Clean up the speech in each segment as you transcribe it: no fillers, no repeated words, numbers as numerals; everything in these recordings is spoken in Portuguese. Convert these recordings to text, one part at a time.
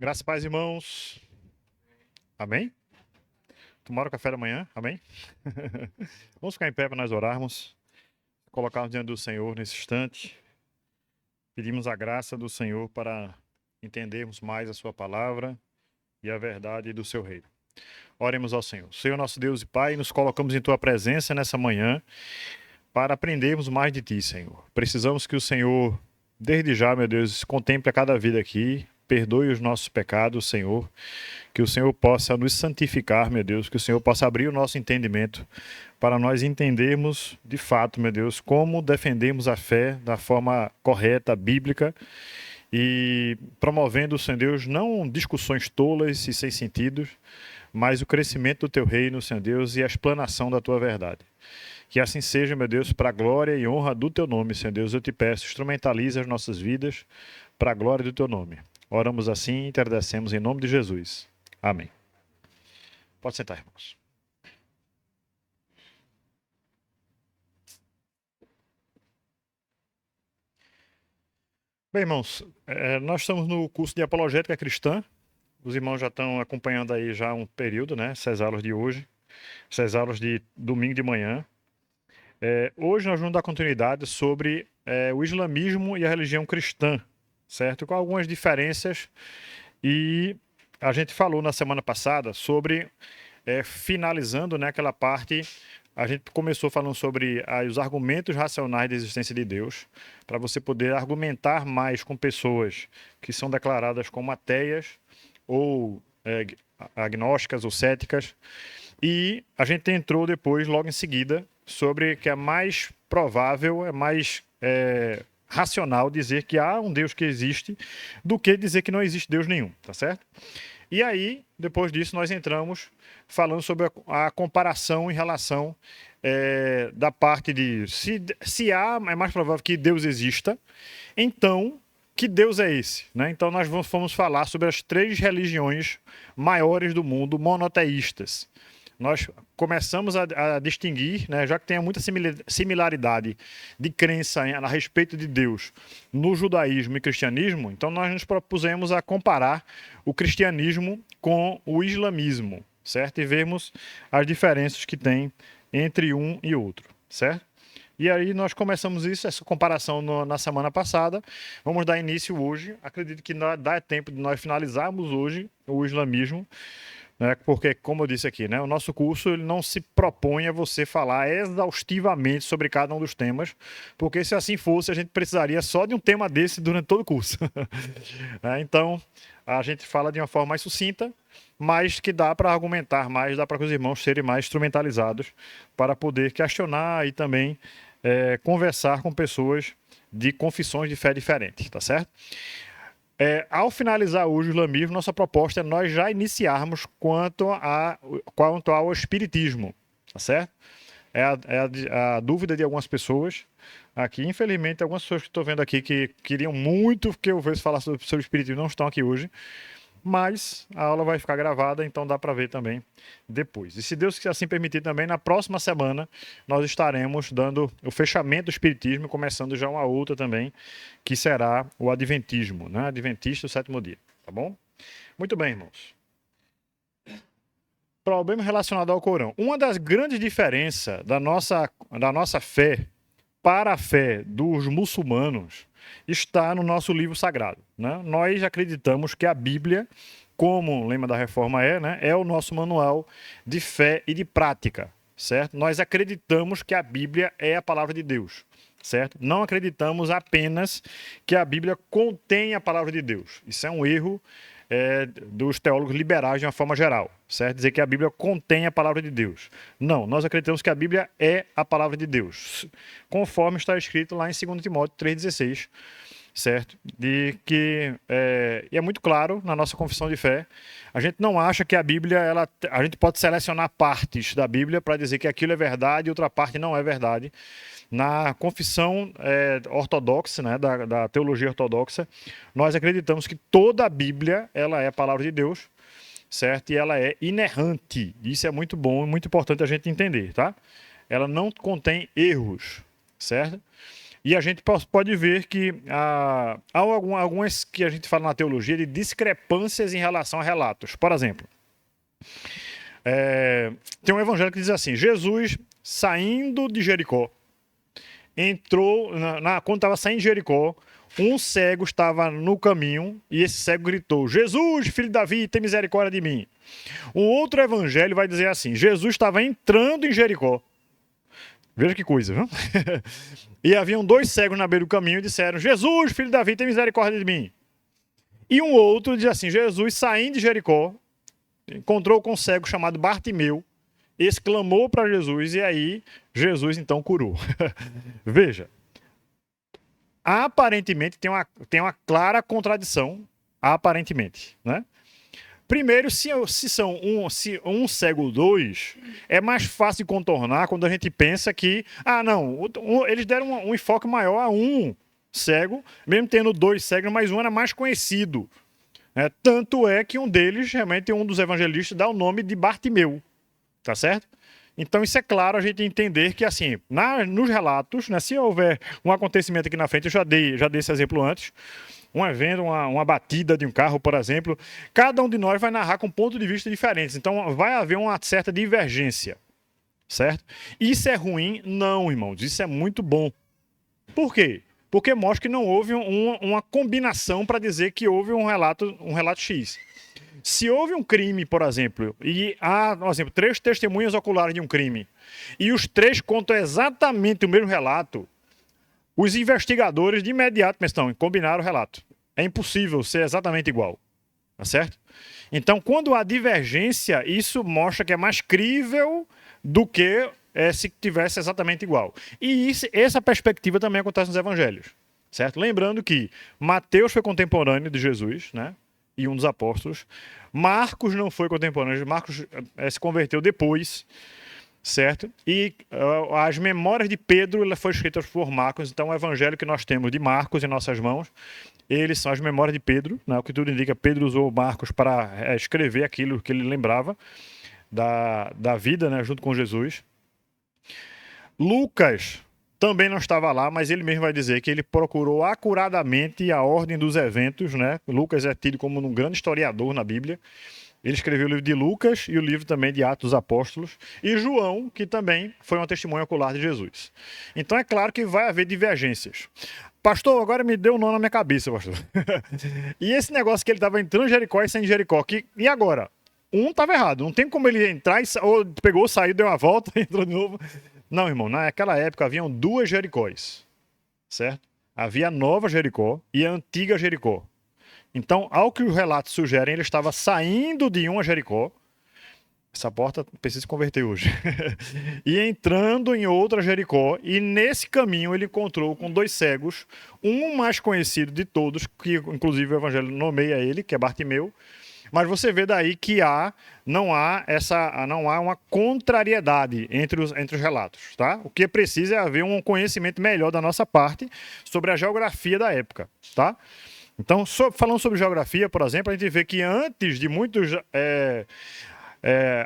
Graças e paz, irmãos. Amém? Tomaram o café da manhã? Amém? Vamos ficar em pé para nós orarmos, colocarmos diante do Senhor nesse instante. Pedimos a graça do Senhor para entendermos mais a sua palavra e a verdade do seu reino. Oremos ao Senhor. Senhor, nosso Deus e Pai, nos colocamos em tua presença nessa manhã para aprendermos mais de ti, Senhor. Precisamos que o Senhor, desde já, meu Deus, contemple a cada vida aqui, perdoe os nossos pecados, Senhor. Que o Senhor possa nos santificar, meu Deus, que o Senhor possa abrir o nosso entendimento para nós entendermos de fato, meu Deus, como defendemos a fé da forma correta, bíblica, e promovendo, Senhor Deus, não discussões tolas e sem sentido, mas o crescimento do teu reino, Senhor Deus, e a explanação da tua verdade. Que assim seja, meu Deus, para a glória e honra do teu nome, Senhor Deus, eu te peço, instrumentalize as nossas vidas para a glória do teu nome. Oramos assim e interdecemos em nome de Jesus. Amém. Pode sentar, irmãos. Bem, irmãos, nós estamos no curso de Apologética Cristã. Os irmãos já estão acompanhando aí já um período, né? Essas aulas de hoje, essas aulas de domingo de manhã. Hoje nós vamos dar continuidade sobre o islamismo e a religião cristã, certo? Com algumas diferenças. E a gente falou na semana passada sobre, finalizando, né, aquela parte. A gente começou falando sobre os argumentos racionais da existência de Deus, para você poder argumentar mais com pessoas que são declaradas como ateias ou agnósticas ou céticas. E a gente entrou depois, logo em seguida, sobre que é mais provável, é mais racional dizer que há um Deus que existe do que dizer que não existe Deus nenhum, tá certo? E aí, depois disso, nós entramos falando sobre a comparação em relação da parte de se há, é mais provável que Deus exista, então, que Deus é esse? Né? Então, nós vamos falar sobre as 3 religiões maiores do mundo, monoteístas. Nós começamos a distinguir, né, já que tem muita similaridade de crença a respeito de Deus no judaísmo e cristianismo, então nós nos propusemos a comparar o cristianismo com o islamismo, certo? E vermos as diferenças que tem entre um e outro, certo? E aí nós começamos essa comparação na semana passada. Vamos dar início hoje. Acredito que dá tempo de nós finalizarmos hoje o islamismo, né? Porque, como eu disse aqui, né, o nosso curso ele não se propõe a você falar exaustivamente sobre cada um dos temas, porque se assim fosse, a gente precisaria só de um tema desse durante todo o curso. Então, a gente fala de uma forma mais sucinta, mas que dá para argumentar mais, dá para que os irmãos serem mais instrumentalizados para poder questionar e também conversar com pessoas de confissões de fé diferentes, tá certo? Ao finalizar hoje o islamismo, nossa proposta é nós já iniciarmos quanto ao espiritismo, tá certo? A dúvida de algumas pessoas aqui. Infelizmente, algumas pessoas que estou vendo aqui que queriam muito que eu viesse falar sobre o espiritismo não estão aqui hoje, mas a aula vai ficar gravada, então dá para ver também depois. E se Deus assim permitir também, na próxima semana nós estaremos dando o fechamento do espiritismo, começando já uma outra também, que será o adventismo, né? Adventista, o 7º dia, tá bom? Muito bem, irmãos. Problema relacionado ao Corão. Uma das grandes diferenças da nossa fé para a fé dos muçulmanos está no nosso livro sagrado, né? Nós acreditamos que a Bíblia, como o lema da reforma né, é o nosso manual de fé e de prática, certo? Nós acreditamos que a Bíblia é a palavra de Deus, certo? Não acreditamos apenas que a Bíblia contém a palavra de Deus. Isso é um erro dos teólogos liberais de uma forma geral, certo? Dizer que a Bíblia contém a palavra de Deus. Não, nós acreditamos que a Bíblia é a palavra de Deus, conforme está escrito lá em 2 Timóteo 3,16, certo? E é muito claro na nossa confissão de fé. A gente não acha que a Bíblia, a gente pode selecionar partes da Bíblia para dizer que aquilo é verdade e outra parte não é verdade. Na confissão ortodoxa, né, da teologia ortodoxa, nós acreditamos que toda a Bíblia ela é a palavra de Deus, certo? E ela é inerrante. Isso é muito bom e muito importante a gente entender, tá? Ela não contém erros, certo? E a gente pode ver que há algumas que a gente fala na teologia de discrepâncias em relação a relatos. Por exemplo, tem um evangelho que diz assim: Jesus saindo de Jericó, entrou, quando estava saindo de Jericó, um cego estava no caminho e esse cego gritou: Jesus, filho de Davi, tem misericórdia de mim. Um outro evangelho vai dizer assim: Jesus estava entrando em Jericó. Veja que coisa, viu? E haviam dois cegos na beira do caminho e disseram: Jesus, filho de Davi, tem misericórdia de mim. E um outro diz assim: Jesus, saindo de Jericó, encontrou com um cego chamado Bartimeu, exclamou para Jesus, e aí Jesus então curou. Veja, aparentemente tem uma clara contradição, aparentemente, né? Primeiro, se um cego ou dois, é mais fácil de contornar quando a gente pensa que, eles deram um enfoque maior a um cego, mesmo tendo dois cegos, mas um era mais conhecido. Tanto é que um deles, realmente, um dos evangelistas, dá o nome de Bartimeu, tá certo? Então, isso é claro a gente entender que, assim, nos relatos, né, se houver um acontecimento aqui na frente, eu já dei esse exemplo antes, um evento, uma batida de um carro, por exemplo, cada um de nós vai narrar com pontos de vista diferentes. Então, vai haver uma certa divergência, certo? Isso é ruim? Não, irmãos. Isso é muito bom. Por quê? Porque mostra que não houve uma combinação para dizer que houve um relato X. Se houve um crime, por exemplo, e há, por exemplo, 3 testemunhas oculares de um crime, e os 3 contam exatamente o mesmo relato, os investigadores de imediato pensam, combinaram o relato. É impossível ser exatamente igual. Tá certo? Então, quando há divergência, isso mostra que é mais crível do que se tivesse exatamente igual. E essa perspectiva também acontece nos evangelhos. Certo? Lembrando que Mateus foi contemporâneo de Jesus, né? E um dos apóstolos. Marcos não foi contemporâneo. Marcos se converteu depois. Certo? E as memórias de Pedro foram escritas por Marcos. Então, o evangelho que nós temos de Marcos em nossas mãos, eles são as memórias de Pedro, né? O que tudo indica, Pedro usou Marcos para escrever aquilo que ele lembrava da vida, né? Junto com Jesus. Lucas também não estava lá, mas ele mesmo vai dizer que ele procurou acuradamente a ordem dos eventos, né? Lucas é tido como um grande historiador na Bíblia. Ele escreveu o livro de Lucas e o livro também de Atos dos Apóstolos. E João, que também foi uma testemunha ocular de Jesus. Então é claro que vai haver divergências. Pastor, agora me deu um nó na minha cabeça, pastor. E esse negócio que ele estava entrando em Jericó e saindo de Jericó, e agora? Um estava errado. Não tem como ele entrar, ou pegou, saiu, deu uma volta, entrou de novo. Não, irmão, naquela época haviam 2 Jericóis, certo? Havia a nova Jericó e a antiga Jericó. Então, ao que os relatos sugerem, ele estava saindo de uma Jericó. Essa porta precisa se converter hoje. E entrando em outra Jericó. E nesse caminho ele encontrou com 2 cegos. Um mais conhecido de todos, que inclusive o evangelho nomeia ele, que é Bartimeu. Mas você vê daí que não há uma contrariedade entre os relatos, tá? O que é preciso é haver um conhecimento melhor da nossa parte sobre a geografia da época, tá? Então, falando sobre geografia, por exemplo, a gente vê que antes de muitos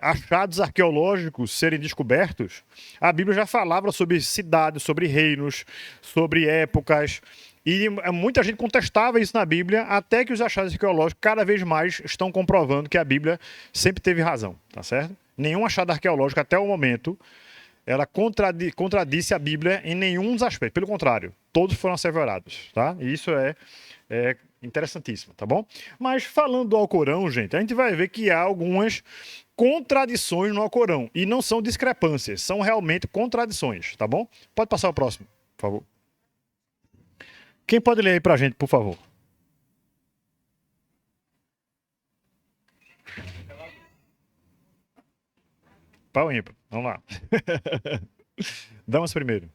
achados arqueológicos serem descobertos, a Bíblia já falava sobre cidades, sobre reinos, sobre épocas, e muita gente contestava isso na Bíblia, até que os achados arqueológicos cada vez mais estão comprovando que a Bíblia sempre teve razão, tá certo? Nenhum achado arqueológico até o momento ela contradisse a Bíblia em nenhum dos aspectos. Pelo contrário, todos foram asseverados, tá? E isso é interessantíssimo, tá bom? Mas falando do Alcorão, gente, a gente vai ver que há algumas contradições no Alcorão. E não são discrepâncias, são realmente contradições, tá bom? Pode passar o próximo, por favor. Quem pode ler aí pra gente, por favor? Pau ímpar. Vamos lá. Damas primeiro.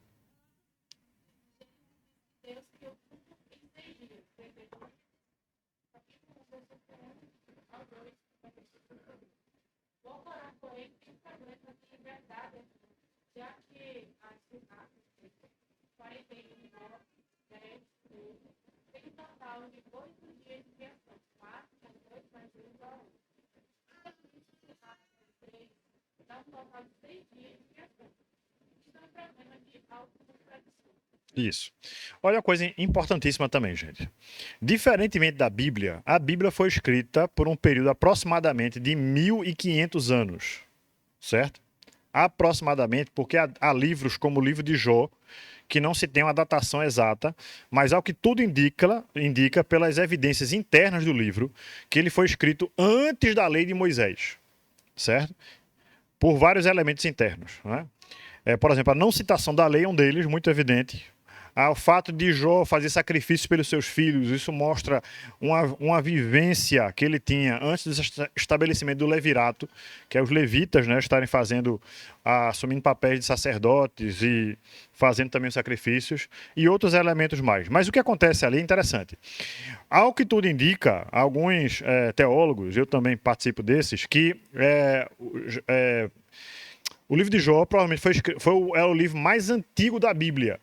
Isso. Olha a coisa importantíssima também, gente. Diferentemente da Bíblia, a Bíblia foi escrita por um período aproximadamente de 1500 anos, certo? Aproximadamente, porque há livros como o livro de Jó, que não se tem uma datação exata, mas ao que tudo indica pelas evidências internas do livro, que ele foi escrito antes da lei de Moisés, certo? Por vários elementos internos, né? Por exemplo, a não citação da lei é um deles, muito evidente. O fato de Jó fazer sacrifícios pelos seus filhos, isso mostra uma vivência que ele tinha antes do estabelecimento do levirato, que é os levitas, né, estarem assumindo papéis de sacerdotes e fazendo também os sacrifícios, e outros elementos mais. Mas o que acontece ali é interessante. Ao que tudo indica, alguns teólogos, eu também participo desses, que o livro de Jó provavelmente é o livro mais antigo da Bíblia.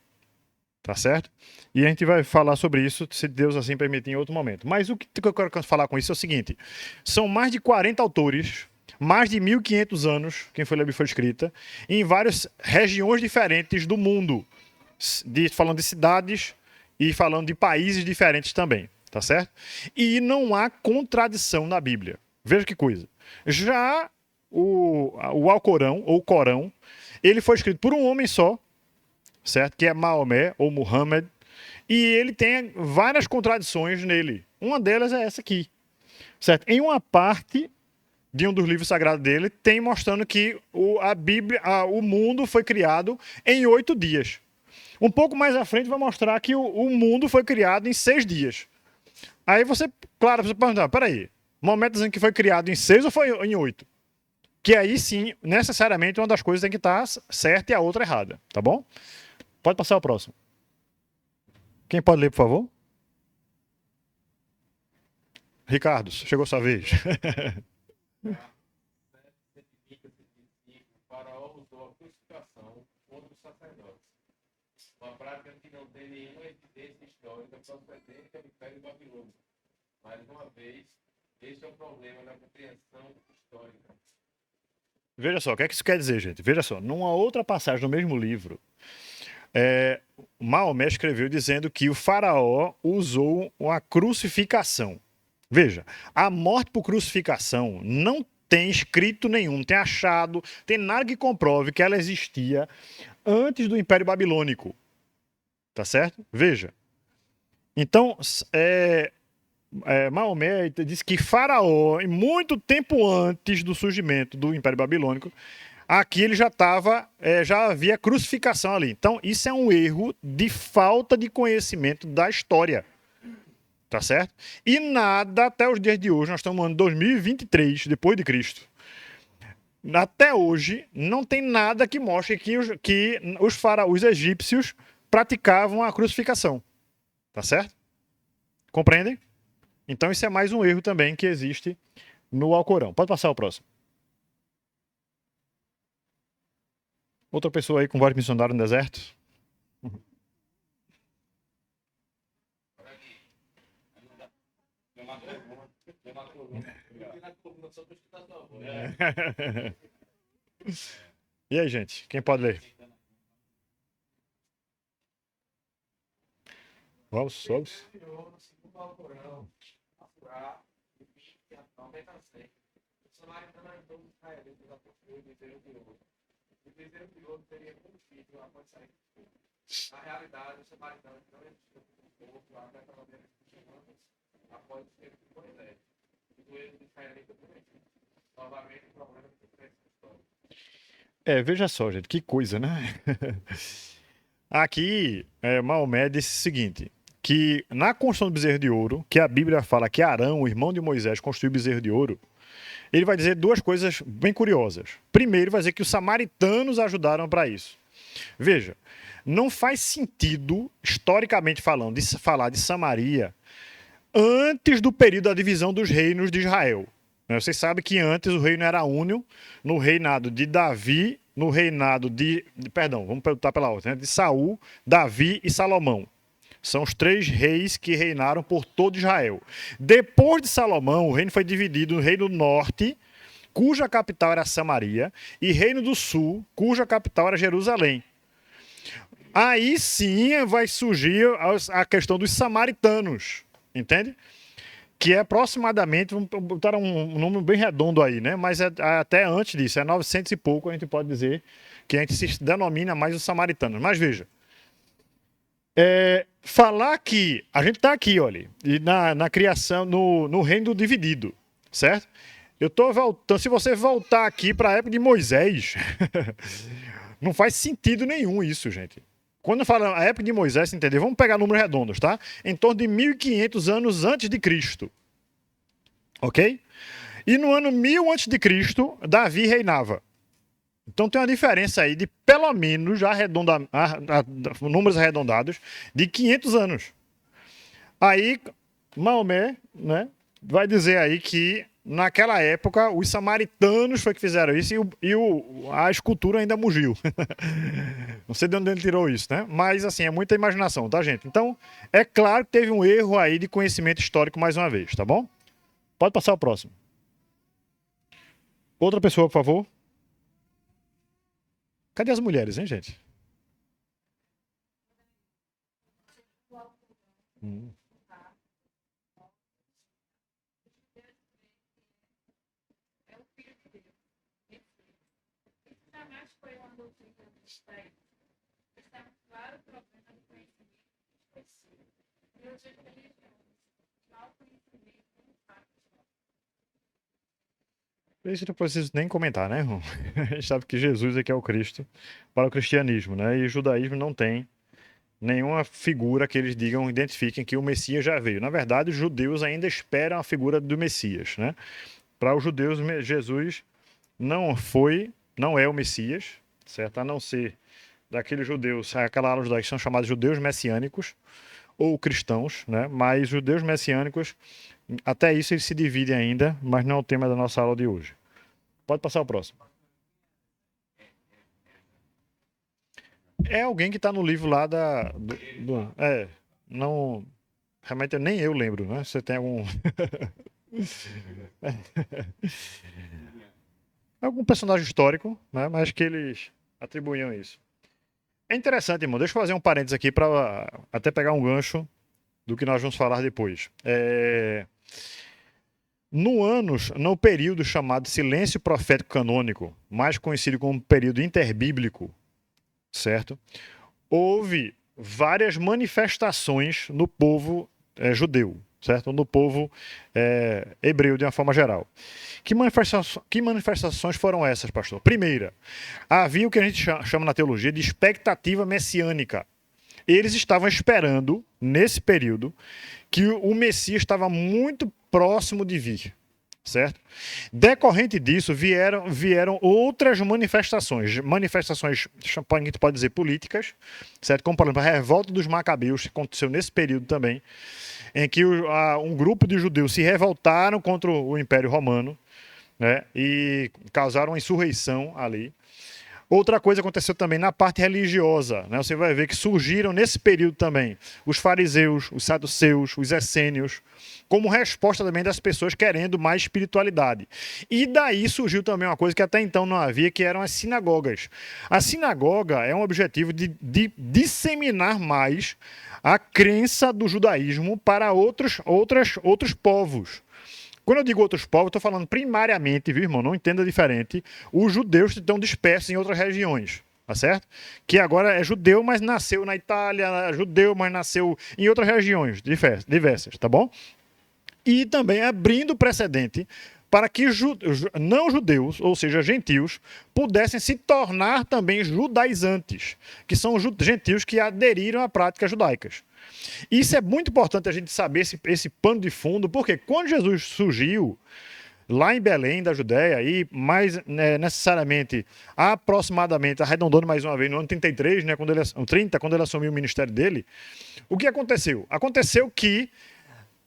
Tá certo? E a gente vai falar sobre isso, se Deus assim permitir, em outro momento. Mas o que eu quero falar com isso é o seguinte: são mais de 40 autores, mais de 1500 anos que a Bíblia foi escrita, em várias regiões diferentes do mundo, falando de cidades e falando de países diferentes também, tá certo? E não há contradição na Bíblia. Veja que coisa. Já o Alcorão, ou Corão, ele foi escrito por um homem só, certo? Que é Maomé ou Muhammad, e ele tem várias contradições nele. Uma delas é essa aqui, certo? Em uma parte de um dos livros sagrados dele, tem mostrando que a Bíblia, o mundo foi criado em 8 dias. Um pouco mais à frente vai mostrar que o mundo foi criado em 6 dias. Aí você pergunta, peraí, Maomé dizendo que foi criado em 6 ou foi em 8? Que aí sim, necessariamente, uma das coisas tem que estar certa e a outra errada, tá bom? Pode passar ao próximo. Quem pode ler, por favor? Ricardo, chegou a sua vez. O faraó usou a crucificação contra os sacerdotes, uma prática que não tem nenhuma evidência histórica procedente do Império Babilônico. Mais uma vez, este é um problema na compreensão histórica. Veja só, o que é que isso quer dizer, gente? Veja só, numa outra passagem do mesmo livro, Maomé escreveu dizendo que o faraó usou uma crucificação. Veja, a morte por crucificação não tem escrito nenhum, tem achado, tem nada que comprove que ela existia antes do Império Babilônico. Tá certo? Veja. Então, Maomé disse que Faraó, muito tempo antes do surgimento do Império Babilônico, aqui ele já havia crucificação ali. Então, isso é um erro de falta de conhecimento da história. Tá certo? E nada até os dias de hoje, nós estamos no ano 2023, depois de Cristo. Até hoje, não tem nada que mostre que os egípcios praticavam a crucificação. Tá certo? Compreendem? Então, isso é mais um erro também que existe no Alcorão. Pode passar o próximo. Outra pessoa aí com vários missionários no deserto? E aí, gente? Quem pode ler? Vamos. O bezerro de ouro teria contido após sair do fogo. Na realidade, os samaritanos não existiam como povo até pelo menos 5 anos após o tempo de Moisés. E do erro de israelita prometido. Novamente, o problema de crença histórica. Veja só, gente, que coisa, né? Aqui, Maomé disse o seguinte, que na construção do bezerro de ouro, que a Bíblia fala que Arão, o irmão de Moisés, construiu o bezerro de ouro, ele vai dizer duas coisas bem curiosas. Primeiro, vai dizer que os samaritanos ajudaram para isso. Veja, não faz sentido, historicamente falando, de falar de Samaria antes do período da divisão dos reinos de Israel. Vocês sabem que antes o reino era único, no reinado de Davi, no reinado vamos perguntar pela ordem, né? De Saul, Davi e Salomão. São os 3 reis que reinaram por todo Israel. Depois de Salomão, o reino foi dividido no reino do norte, cuja capital era Samaria, e reino do sul, cuja capital era Jerusalém. Aí sim vai surgir a questão dos samaritanos, entende? Que é aproximadamente, vamos botar um número bem redondo aí, né? Mas até antes disso, é 900 e pouco, a gente pode dizer que a gente se denomina mais os samaritanos. Mas veja, falar que a gente está aqui, olha, e na criação, no reino dividido, certo? Eu tô voltando, se você voltar aqui para a época de Moisés, não faz sentido nenhum isso, gente. Quando fala a época de Moisés, entendeu? Vamos pegar números redondos, tá? Em torno de 1500 anos antes de Cristo. Ok? E no ano 1000 antes de Cristo, Davi reinava. Então tem uma diferença aí de pelo menos, números arredondados, de 500 anos. Aí, Maomé, né, vai dizer aí que naquela época os samaritanos foi que fizeram isso a escultura ainda mugiu. Não sei de onde ele tirou isso, né? Mas assim, é muita imaginação, tá, gente? Então, é claro que teve um erro aí de conhecimento histórico mais uma vez, tá bom? Pode passar o próximo. Outra pessoa, por favor. Cadê as mulheres, hein, gente? Isso não preciso nem comentar, né, irmão? A gente sabe que Jesus é que é o Cristo para o cristianismo, né? E o judaísmo não tem nenhuma figura que eles digam, identifiquem que o Messias já veio. Na verdade, os judeus ainda esperam a figura do Messias, né? Para os judeus, Jesus não é o Messias, certo? A não ser daqueles judeus, aquela ala judaica que são chamados judeus messiânicos ou cristãos, né? Mas judeus messiânicos, até isso eles se dividem ainda, mas não é o tema da nossa aula de hoje. Pode passar o próximo. É alguém que está no livro lá não. Realmente nem eu lembro, né? Você tem algum. Algum personagem histórico, né? Mas que eles atribuíam isso. É interessante, irmão. Deixa eu fazer um parênteses aqui para até pegar um gancho do que nós vamos falar depois. No período chamado Silêncio Profético Canônico, mais conhecido como período interbíblico, certo? Houve várias manifestações no povo judeu, certo? No povo hebreu, de uma forma geral. Que manifestações foram essas, pastor? Primeira, havia o que a gente chama na teologia de expectativa messiânica. Eles estavam esperando, nesse período, que o Messias estava muito próximo de vir, certo? Decorrente disso, vieram outras manifestações a gente pode dizer políticas, certo? Como, por exemplo, a revolta dos Macabeus, que aconteceu nesse período também, em que um grupo de judeus se revoltaram contra o Império Romano, né? E causaram uma insurreição ali. Outra coisa aconteceu também na parte religiosa, né? Você vai ver que surgiram nesse período também os fariseus, os saduceus, os essênios, como resposta também das pessoas querendo mais espiritualidade. E daí surgiu também uma coisa que até então não havia, que eram as sinagogas. A sinagoga é um objetivo de disseminar mais a crença do judaísmo para outros povos. Quando eu digo outros povos, estou falando primariamente, viu, irmão? Não entenda diferente. Os judeus que estão dispersos em outras regiões, tá certo? Que agora é judeu, mas nasceu na Itália, é judeu, mas nasceu em outras regiões diversas, tá bom? E também abrindo precedente para que não judeus, ou seja, gentios, pudessem se tornar também judaizantes, que são gentios que aderiram a práticas judaicas. Isso é muito importante a gente saber esse pano de fundo, porque quando Jesus surgiu lá em Belém, da Judéia, e mais necessariamente, aproximadamente, arredondando mais uma vez, no ano 33, né, quando ele assumiu o ministério dele, o que aconteceu? Aconteceu que,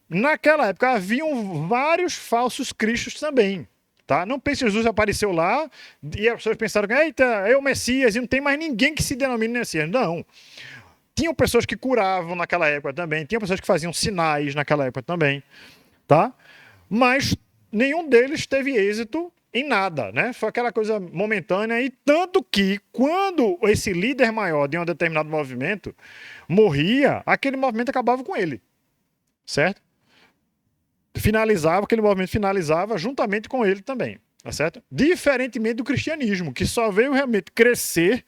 naquela época, haviam vários falsos cristos também. Tá? Não pense que Jesus apareceu lá e as pessoas pensaram, eita, é o Messias, e não tem mais ninguém que se denomine Messias. Não. Tinham pessoas que curavam naquela época também, tinham pessoas que faziam sinais naquela época também, tá? Mas nenhum deles teve êxito em nada, né? Foi aquela coisa momentânea, e tanto que quando esse líder maior de um determinado movimento morria, aquele movimento acabava com ele, certo? Aquele movimento finalizava juntamente com ele também, tá certo? Diferentemente do cristianismo, que só veio realmente crescer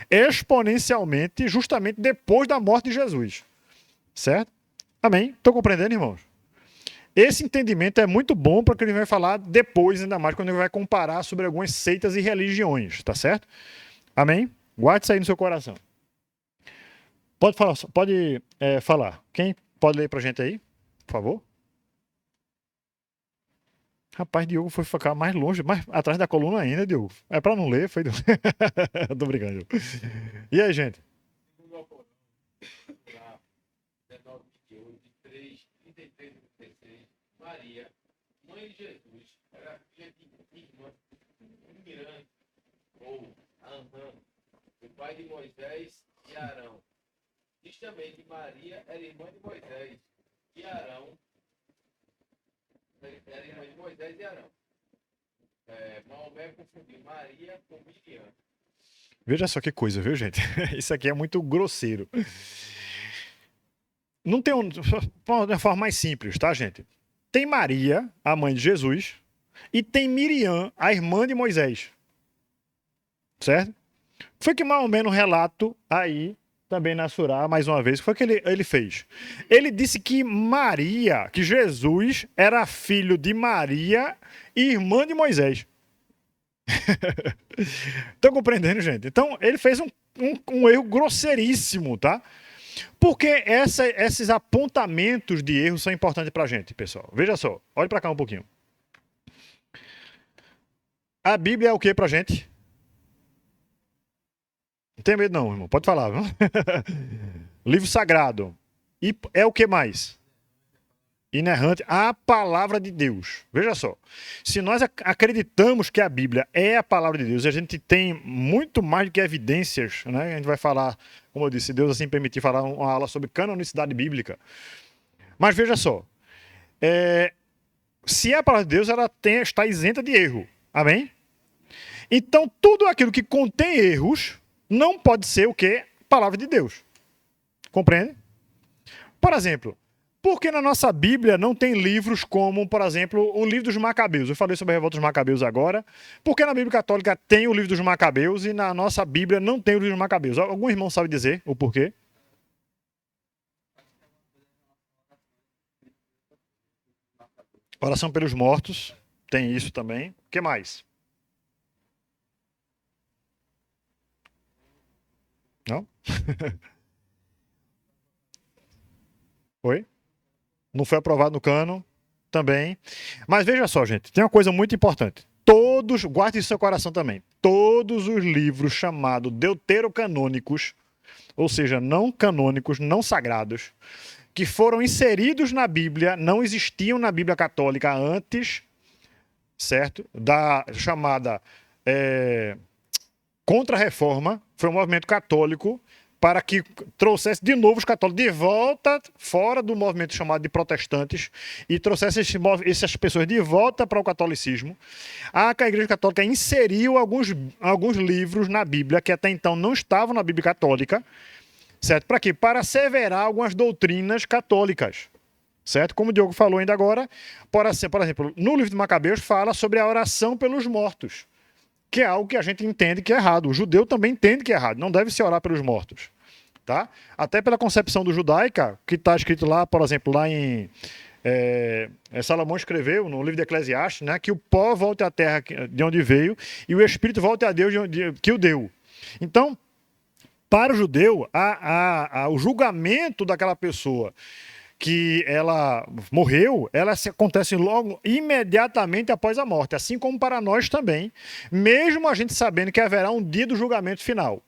exponencialmente justamente depois da morte de Jesus, certo? Amém? Estão compreendendo, irmãos? Esse entendimento é muito bom para o que ele vai falar depois, ainda mais quando ele vai comparar sobre algumas seitas e religiões, tá certo? Amém? Guarde isso aí no seu coração. Pode falar. Quem pode ler pra gente aí, por favor? Rapaz, Diogo foi ficar mais longe, mais atrás da coluna ainda, Diogo. É para não ler, foi. Tô brincando. E aí, gente? Segundo Alcorão, lá, 19:28, 3:33 e 36, Maria, mãe de Jesus, era filha de irmã de Miranda, ou Anã, o pai de Moisés e Arão. Diz também que Maria era irmã de Moisés e Arão. Era irmã de Moisés e Arão. Maomé confundiu Maria com Miriam. Veja só que coisa, viu, gente? Isso aqui é muito grosseiro. Não tem uma forma mais simples, tá, gente? Tem Maria, a mãe de Jesus, e tem Miriam, a irmã de Moisés. Certo? Foi que mais ou menos relato aí, também na Surá, mais uma vez, foi que ele fez. Ele disse que Maria, que Jesus era filho de Maria e irmã de Moisés. Estão compreendendo, gente? Então, ele fez um erro grosseiríssimo, tá? Porque esses apontamentos de erro são importantes pra gente, pessoal. Veja só, olhe pra cá um pouquinho. A Bíblia é o que pra gente? Não tem medo não, irmão. Pode falar, viu? Livro sagrado. E é o que mais? Inerrante, a palavra de Deus. Veja só. Se nós acreditamos que a Bíblia é a palavra de Deus, e a gente tem muito mais do que evidências, né? A gente vai falar, como eu disse, se Deus assim permitir, falar uma aula sobre canonicidade bíblica. Mas veja só. Se é a palavra de Deus, ela está isenta de erro. Amém? Então, tudo aquilo que contém erros não pode ser o quê? Palavra de Deus. Compreende? Por exemplo, por que na nossa Bíblia não tem livros como, por exemplo, o livro dos Macabeus? Eu falei sobre a revolta dos Macabeus agora. Por que na Bíblia Católica tem o livro dos Macabeus e na nossa Bíblia não tem o livro dos Macabeus? Algum irmão sabe dizer o porquê? Oração pelos mortos. Tem isso também. O que mais? Não? Oi? Não foi aprovado no cano também. Mas veja só, gente, tem uma coisa muito importante. Guarde isso no seu coração também. Todos os livros chamados deuterocanônicos, ou seja, não canônicos, não sagrados, que foram inseridos na Bíblia, não existiam na Bíblia Católica antes, certo? Da chamada Contra-Reforma, foi um movimento católico para que trouxesse de novo os católicos de volta fora do movimento chamado de protestantes e trouxesse essas pessoas de volta para o catolicismo. A Igreja Católica inseriu alguns livros na Bíblia que até então não estavam na Bíblia Católica, certo? Para quê? Para asseverar algumas doutrinas católicas, certo? Como o Diogo falou ainda agora, por exemplo, no livro de Macabeus fala sobre a oração pelos mortos, que é algo que a gente entende que é errado. O judeu também entende que é errado. Não deve se orar pelos mortos. Tá? Até pela concepção do judaica, que está escrito lá, por exemplo, lá em... Salomão escreveu no livro de Eclesiastes, né, que o pó volte à terra de onde veio e o espírito volte a Deus que o deu. Então, para o judeu, o julgamento daquela pessoa que ela morreu, ela acontece logo, imediatamente após a morte, assim como para nós também, mesmo a gente sabendo que haverá um dia do julgamento final.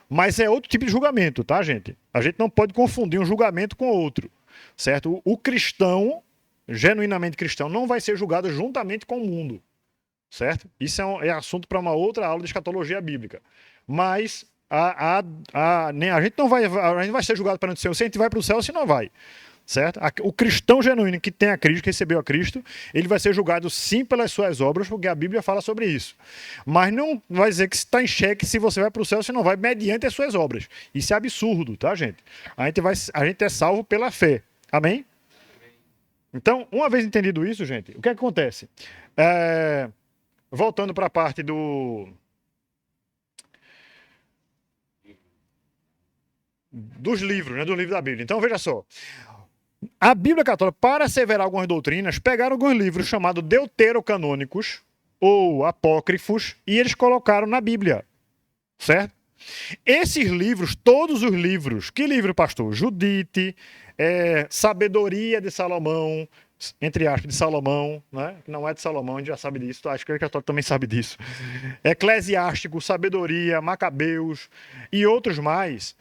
Mas é outro tipo de julgamento, tá, gente? A gente não pode confundir um julgamento com outro, certo? O cristão, genuinamente cristão, não vai ser julgado juntamente com o mundo, certo? Isso é assunto para uma outra aula de escatologia bíblica. Mas a gente não vai ser julgado perante o Senhor se a gente vai para o céu ou se não vai. certo? O cristão genuíno que tem a Cristo, que recebeu a Cristo, ele vai ser julgado sim pelas suas obras, porque a Bíblia fala sobre isso. Mas não vai dizer que está em xeque se você vai para o céu, se não vai, mediante as suas obras. Isso é absurdo, tá, gente? A gente é salvo pela fé. Amém? Então, uma vez entendido isso, gente, o que é que acontece? Voltando para a parte dos livros, né, do livro da Bíblia. Então, veja só. A Bíblia Católica, para asseverar algumas doutrinas, pegaram alguns livros chamados deuterocanônicos ou apócrifos e eles colocaram na Bíblia, certo? Esses livros, todos os livros, que livro, pastor? Judite, Sabedoria de Salomão, entre aspas, de Salomão, né? Não é de Salomão, a gente já sabe disso, acho que o católico também sabe disso. Eclesiástico, Sabedoria, Macabeus e outros mais.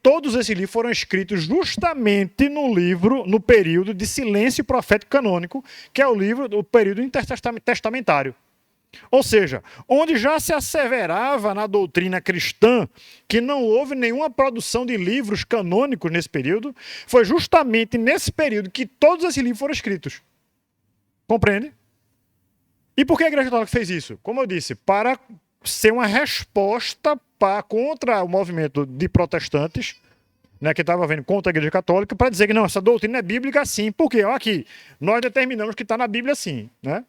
Todos esses livros foram escritos justamente no período de silêncio profético canônico, que é o período intertestamentário. Ou seja, onde já se asseverava na doutrina cristã que não houve nenhuma produção de livros canônicos nesse período, foi justamente nesse período que todos esses livros foram escritos. Compreende? E por que a Igreja Católica fez isso? Como eu disse, para ser uma resposta contra o movimento de protestantes, né, que estava vendo contra a Igreja Católica, para dizer que não, essa doutrina é bíblica sim, porque aqui, nós determinamos que está na Bíblia sim, né?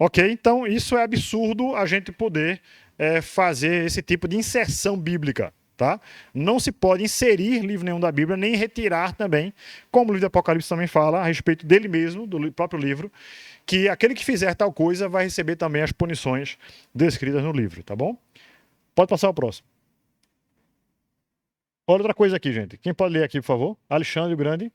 Ok? Então, isso é absurdo a gente poder fazer esse tipo de inserção bíblica. Tá? Não se pode inserir livro nenhum da Bíblia, nem retirar também, como o livro do Apocalipse também fala a respeito dele mesmo, do próprio livro, que aquele que fizer tal coisa vai receber também as punições descritas no livro, tá bom? Pode passar ao próximo. Olha outra coisa aqui, gente. Quem pode ler aqui, por favor? Alexandre o Grande.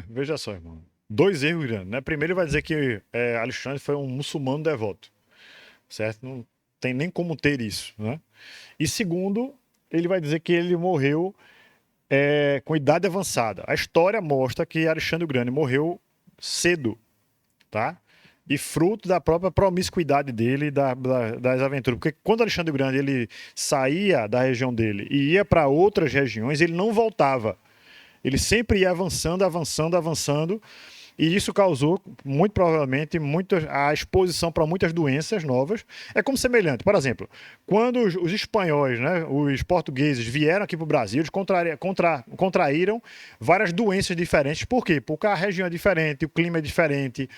Veja só, irmão. Dois erros grandes, né? Primeiro, ele vai dizer que Alexandre foi um muçulmano devoto, certo? Não tem nem como ter isso, né? E segundo, ele vai dizer que ele morreu com idade avançada. A história mostra que Alexandre o Grande morreu cedo, tá? E fruto da própria promiscuidade dele, das aventuras. Porque quando Alexandre o Grande ele saía da região dele e ia para outras regiões, ele não voltava. Ele sempre ia avançando, avançando, avançando, e isso causou, muito provavelmente, a exposição para muitas doenças novas. É como semelhante. Por exemplo, quando os espanhóis, né, os portugueses vieram aqui para o Brasil, eles contraíram várias doenças diferentes. Por quê? Porque a região é diferente, o clima é diferente,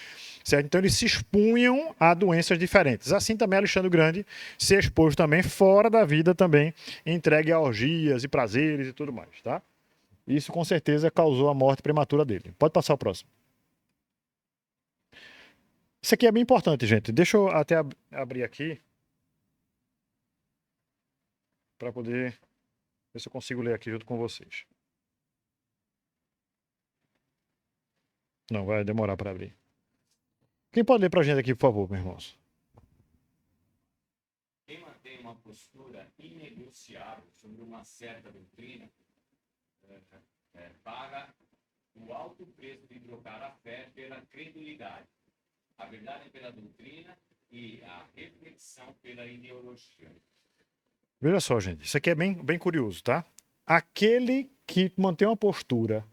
certo? Então eles se expunham a doenças diferentes. Assim também Alexandre o Grande se expôs também fora da vida também, entregue a orgias e prazeres e tudo mais, tá? Isso com certeza causou a morte prematura dele. Pode passar o próximo. Isso aqui é bem importante, gente. Deixa eu até abrir aqui para poder ver se eu consigo ler aqui junto com vocês. Não, vai demorar para abrir. Quem pode ler para a gente aqui, por favor, meus irmãos? Quem mantém uma postura inegociável sobre uma certa doutrina paga o alto preço de trocar a fé pela credulidade, a verdade pela doutrina e a reflexão pela ideologia. Veja só, gente, isso aqui é bem curioso, tá? Aquele que mantém uma postura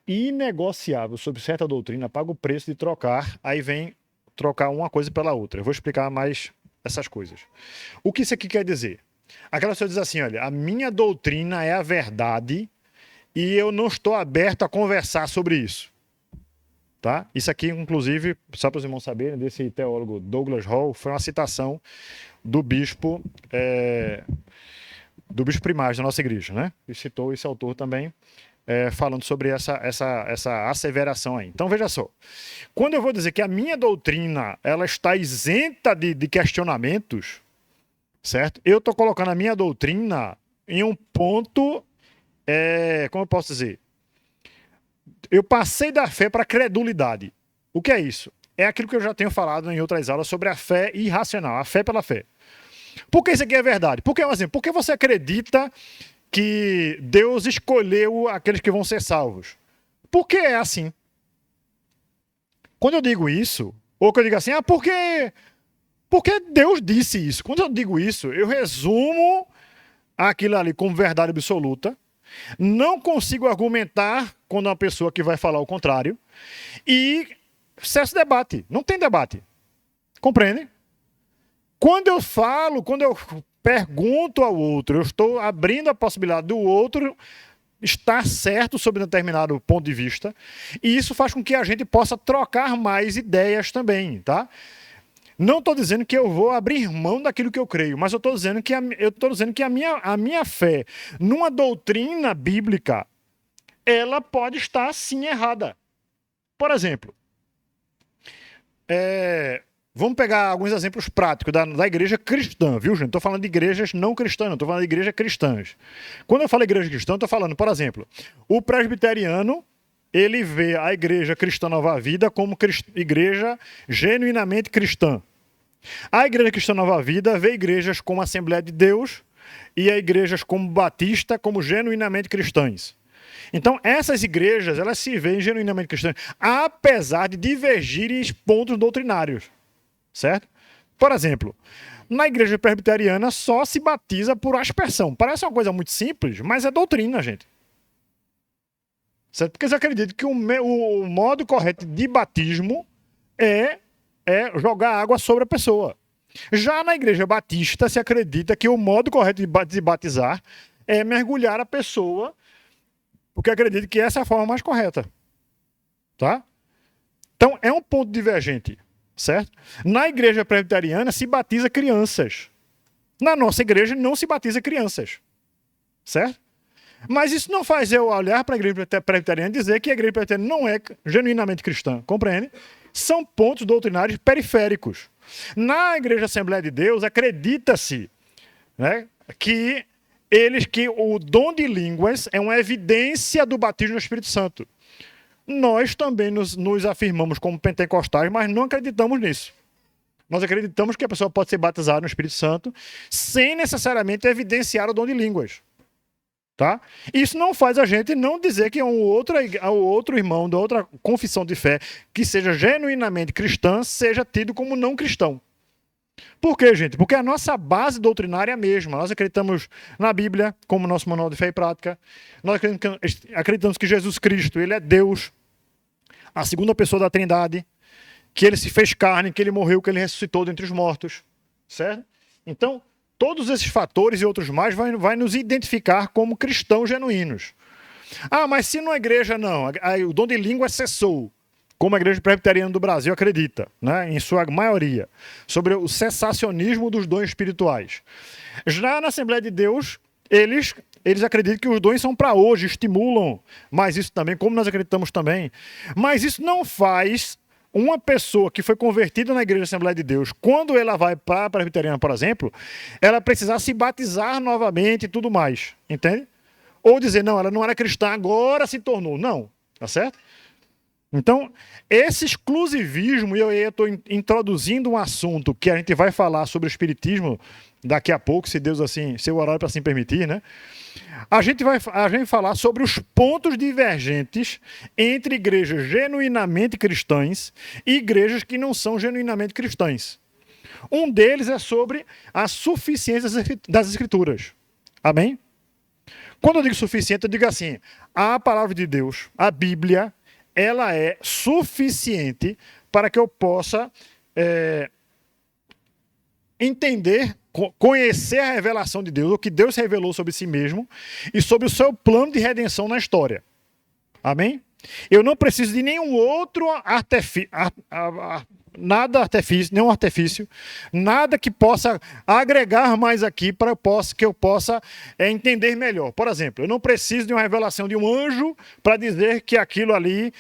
inegociável sobre certa doutrina paga o preço de trocar, aí vem trocar uma coisa pela outra. Eu vou explicar mais essas coisas. O que isso aqui quer dizer? Aquela pessoa diz assim, olha, a minha doutrina é a verdade e eu não estou aberto a conversar sobre isso. Tá? Isso aqui, inclusive, só para os irmãos saberem, desse teólogo Douglas Hall, foi uma citação do bispo primaz da nossa igreja, né? E citou esse autor também, falando sobre essa asseveração aí. Então, veja só. Quando eu vou dizer que a minha doutrina ela está isenta de questionamentos, certo? Eu estou colocando a minha doutrina em um ponto, como eu posso dizer? Eu passei da fé para a credulidade. O que é isso? É aquilo que eu já tenho falado em outras aulas sobre a fé irracional, a fé pela fé. Por que isso aqui é verdade? Porque, por exemplo, porque você acredita que Deus escolheu aqueles que vão ser salvos? Porque é assim. Quando eu digo isso, ou que eu digo assim, porque Deus disse isso. Quando eu digo isso, eu resumo aquilo ali como verdade absoluta. Não consigo argumentar quando uma pessoa que vai falar o contrário. E cessa o debate. Não tem debate. Compreende? Quando eu falo, quando eu pergunto ao outro, eu estou abrindo a possibilidade do outro estar certo sobre um determinado ponto de vista. E isso faz com que a gente possa trocar mais ideias também, tá? Não estou dizendo que eu vou abrir mão daquilo que eu creio, mas eu estou dizendo que a minha fé numa doutrina bíblica, ela pode estar sim errada. Por exemplo, vamos pegar alguns exemplos práticos da igreja cristã, viu, gente? Estou falando de igrejas não cristãs, não estou falando de igrejas cristãs. Quando eu falo igreja cristã, estou falando, por exemplo, o presbiteriano, ele vê a igreja cristã Nova Vida como igreja genuinamente cristã. A igreja cristã Nova Vida vê igrejas como a Assembleia de Deus e a igrejas como Batista como genuinamente cristãs. Então, essas igrejas, elas se veem genuinamente cristãs, apesar de divergirem em pontos doutrinários. Certo? Por exemplo, na igreja presbiteriana só se batiza por aspersão. Parece uma coisa muito simples, mas é doutrina, gente. Certo? Porque eles acreditam que o modo correto de batismo é jogar água sobre a pessoa. Já na igreja batista se acredita que o modo correto de batizar é mergulhar a pessoa, porque acredita que essa é a forma mais correta. Tá? Então, é um ponto divergente. Certo? Na igreja presbiteriana se batiza crianças. Na nossa igreja não se batiza crianças. Certo? Mas isso não faz eu olhar para a igreja presbiteriana e dizer que a igreja presbiteriana não é genuinamente cristã. Compreende? São pontos doutrinários periféricos. Na igreja Assembleia de Deus, acredita-se, né, que o dom de línguas é uma evidência do batismo no Espírito Santo. Nós também nos afirmamos como pentecostais, mas não acreditamos nisso. Nós acreditamos que a pessoa pode ser batizada no Espírito Santo sem necessariamente evidenciar o dom de línguas. Tá? Isso não faz a gente não dizer que um outro irmão da outra confissão de fé que seja genuinamente cristã seja tido como não cristão. Por quê, gente? Porque a nossa base doutrinária é a mesma. Nós acreditamos na Bíblia como nosso manual de fé e prática. Nós acreditamos que Jesus Cristo, ele é Deus, a segunda pessoa da Trindade, que ele se fez carne, que ele morreu, que ele ressuscitou dentre os mortos. Certo? Então, todos esses fatores e outros mais vai nos identificar como cristãos genuínos. Mas se numa igreja não, o dom de língua cessou, como a igreja presbiteriana do Brasil acredita, né, em sua maioria, sobre o cessacionismo dos dons espirituais. Já na Assembleia de Deus, eles acreditam que os dons são para hoje, estimulam mais isso também, como nós acreditamos também. Mas isso não faz uma pessoa que foi convertida na igreja Assembleia de Deus, quando ela vai para a presbiteriana, por exemplo, ela precisar se batizar novamente e tudo mais. Entende? Ou dizer, não, ela não era cristã, agora se tornou. Não. Tá certo? Então, esse exclusivismo, e eu estou introduzindo um assunto que a gente vai falar sobre o espiritismo daqui a pouco, se Deus assim, se o horário para assim permitir, né? A gente vai falar sobre os pontos divergentes entre igrejas genuinamente cristãs e igrejas que não são genuinamente cristãs. Um deles é sobre a suficiência das Escrituras. Amém? Quando eu digo suficiente, eu digo assim, a palavra de Deus, a Bíblia, ela é suficiente para que eu possa entender, conhecer a revelação de Deus, o que Deus revelou sobre si mesmo e sobre o seu plano de redenção na história. Amém? Eu não preciso de nenhum outro nada artifício, nenhum artifício, nada que possa agregar mais aqui para que eu possa entender melhor. Por exemplo, eu não preciso de uma revelação de um anjo para dizer que aquilo ali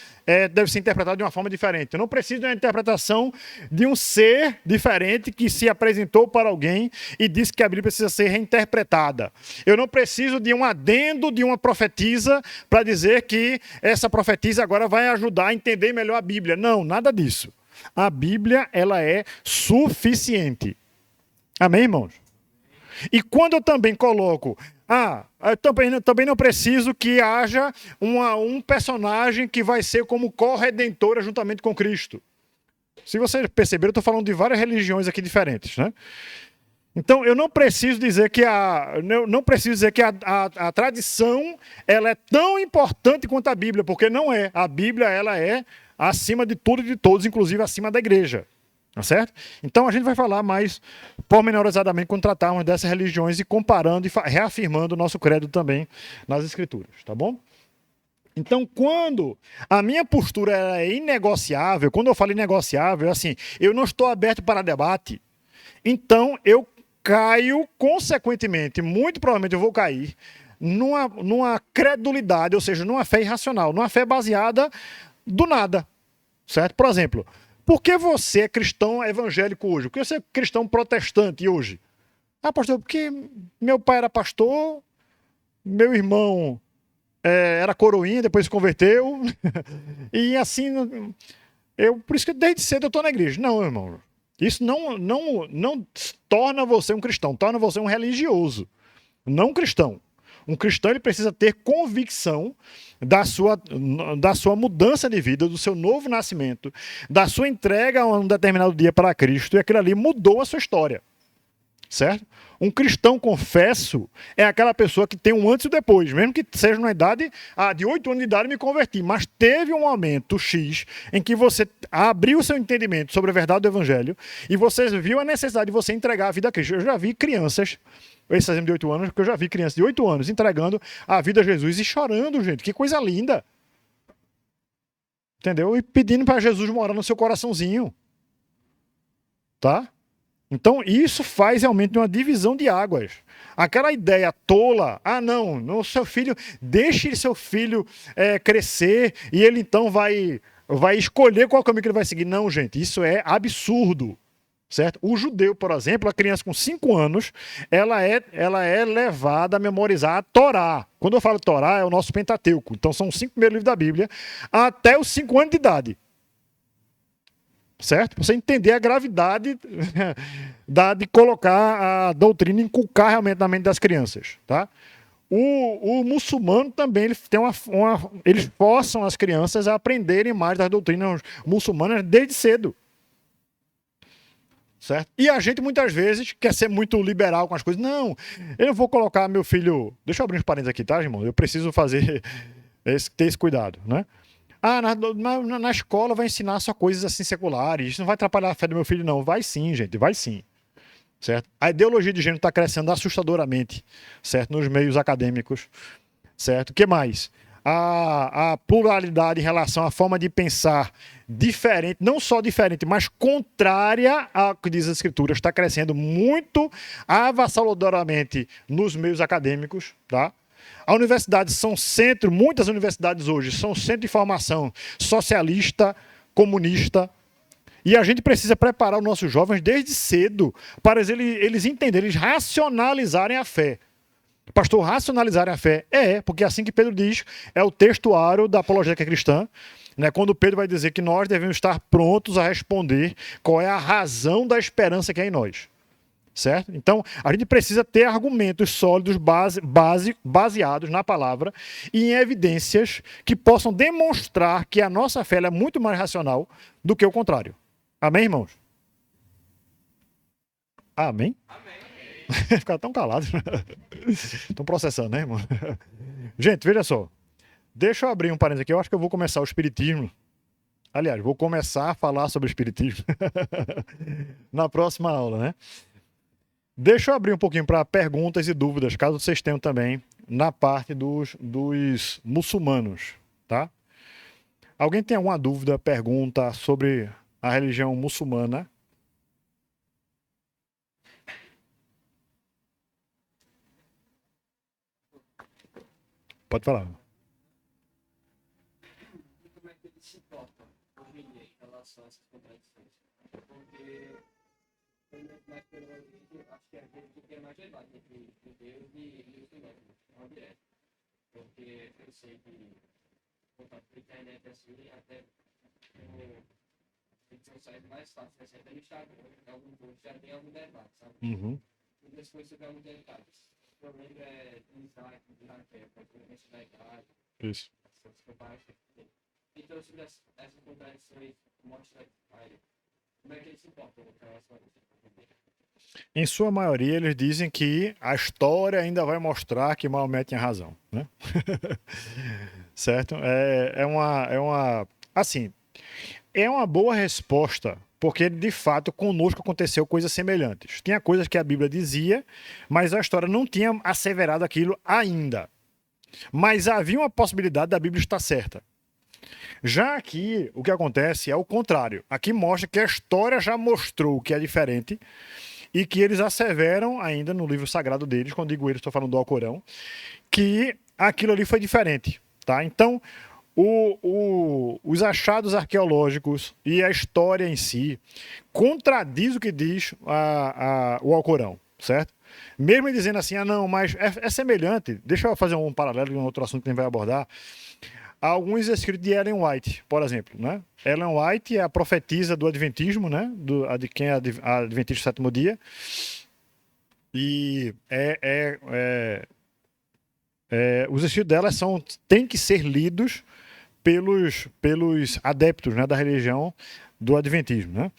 deve ser interpretado de uma forma diferente. Eu não preciso de uma interpretação de um ser diferente que se apresentou para alguém e disse que a Bíblia precisa ser reinterpretada. Eu não preciso de um adendo de uma profetisa para dizer que essa profetisa agora vai ajudar a entender melhor a Bíblia. Não, nada disso. A Bíblia, ela é suficiente. Amém, irmãos? E quando eu também coloco, eu também não preciso que haja um personagem que vai ser como corredentora juntamente com Cristo. Se vocês perceberam, eu estou falando de várias religiões aqui diferentes, né? Então, eu não preciso dizer que a tradição ela é tão importante quanto a Bíblia, porque não é. A Bíblia ela é acima de tudo e de todos, inclusive acima da igreja. Tá certo? Então, a gente vai falar mais pormenorizadamente quando tratarmos dessas religiões e comparando e reafirmando o nosso credo também nas Escrituras, tá bom? Então, quando a minha postura é inegociável, quando eu falo inegociável, é assim, eu não estou aberto para debate, então eu caio, consequentemente, muito provavelmente eu vou cair numa credulidade, ou seja, numa fé irracional, numa fé baseada do nada, certo? Por exemplo, por que você é cristão evangélico hoje? Por que você é cristão protestante hoje? Pastor, porque meu pai era pastor, meu irmão era coroinha, depois se converteu, e assim, por isso que desde cedo eu estou na igreja. Não, irmão. Isso não torna você um cristão, torna você um religioso, não um cristão. Um cristão ele precisa ter convicção da sua mudança de vida, do seu novo nascimento, da sua entrega a um determinado dia para Cristo, e aquilo ali mudou a sua história. Certo? Um cristão confesso é aquela pessoa que tem um antes e um depois, mesmo que seja numa idade, de 8 anos de idade me converti, mas teve um momento X em que você abriu seu entendimento sobre a verdade do Evangelho e você viu a necessidade de você entregar a vida a Cristo. Eu já vi crianças, esse exemplo de 8 anos, porque eu já vi crianças de 8 anos entregando a vida a Jesus e chorando, gente, que coisa linda. Entendeu? E pedindo para Jesus morar no seu coraçãozinho. Tá? Então, isso faz realmente uma divisão de águas. Aquela ideia tola, não, seu filho, deixe seu filho crescer e ele então vai escolher qual caminho que ele vai seguir. Não, gente, isso é absurdo. Certo? O judeu, por exemplo, a criança com 5 anos, ela é levada a memorizar a Torá. Quando eu falo Torá, é o nosso Pentateuco. Então, são os 5 primeiros livros da Bíblia, até os 5 anos de idade. Certo? Para você entender a gravidade de colocar a doutrina, inculcar realmente na mente das crianças. Tá? O muçulmano também eles forçam as crianças a aprenderem mais das doutrinas muçulmanas desde cedo. Certo? E a gente muitas vezes quer ser muito liberal com as coisas. Não, eu não vou colocar meu filho... Deixa eu abrir uns parênteses aqui, tá, irmão? Eu preciso ter esse cuidado, né? Na escola vai ensinar só coisas assim seculares. Isso não vai atrapalhar a fé do meu filho, não. Vai sim, gente, vai sim. Certo? A ideologia de gênero está crescendo assustadoramente, certo? Nos meios acadêmicos. Certo? O que mais? A pluralidade em relação à forma de pensar diferente, não só diferente, mas contrária ao que diz as Escrituras, está crescendo muito avassaladoramente nos meios acadêmicos, tá? A universidade são centro, muitas universidades hoje são centro de formação socialista, comunista, e a gente precisa preparar os nossos jovens desde cedo para eles entenderem, eles racionalizarem a fé. Pastor, racionalizarem a fé? Porque assim que Pedro diz, é o textuário da apologética cristã, né, quando Pedro vai dizer que nós devemos estar prontos a responder qual é a razão da esperança que é em nós. Certo? Então, a gente precisa ter argumentos sólidos, baseados na palavra e em evidências que possam demonstrar que a nossa fé é muito mais racional do que o contrário. Amém, irmãos? Amém? Amém. Ficaram tão calados. Estão processando, né, irmão? Gente, veja só. Deixa eu abrir um parênteses aqui. Eu acho que eu vou começar o espiritismo. Aliás, vou começar a falar sobre o espiritismo na próxima aula, né? Deixa eu abrir um pouquinho para perguntas e dúvidas, caso vocês tenham também, na parte dos muçulmanos, tá? Alguém tem alguma dúvida, pergunta sobre a religião muçulmana. Pode falar. E como é que eles se portam hoje em dia em relação a essas contradições? Porque, mais pelo menos, acho que é aquele que é mais elevado entre Deus e os humanos, não direto. Porque eu sei que contato por internet assim, até o site mais fácil, né? Você até no Instagram, algum post já tem algum debate, sabe? Uhum. E das coisas são muito delicadas. O problema é de Isaac, de Raquel, para a da idade, Isso. essas comparações. Então, sobre essas contradições, mostra aí, como é que eles se portam com relação a isso? Em sua maioria, eles dizem que a história ainda vai mostrar que Maomé tinha razão, né? Certo? Assim, é uma boa resposta, porque de fato conosco aconteceu coisas semelhantes. Tinha coisas que a Bíblia dizia, mas a história não tinha asseverado aquilo ainda. Mas havia uma possibilidade da Bíblia estar certa. Já aqui, o que acontece é o contrário. Aqui mostra que a história já mostrou que é diferente e que eles asseveram ainda no livro sagrado deles, quando digo eles, estou falando do Alcorão, que aquilo ali foi diferente. Tá? Então, os achados arqueológicos e a história em si contradiz o que diz o Alcorão, certo? Mesmo dizendo assim, não, mas é semelhante. Deixa eu fazer um paralelo com outro assunto que a gente vai abordar. Alguns escritos de Ellen White, por exemplo, né? Ellen White é a profetisa do Adventismo, né? De quem é Adventista do sétimo dia. E os escritos dela têm que ser lidos pelos adeptos, né, da religião do Adventismo, né?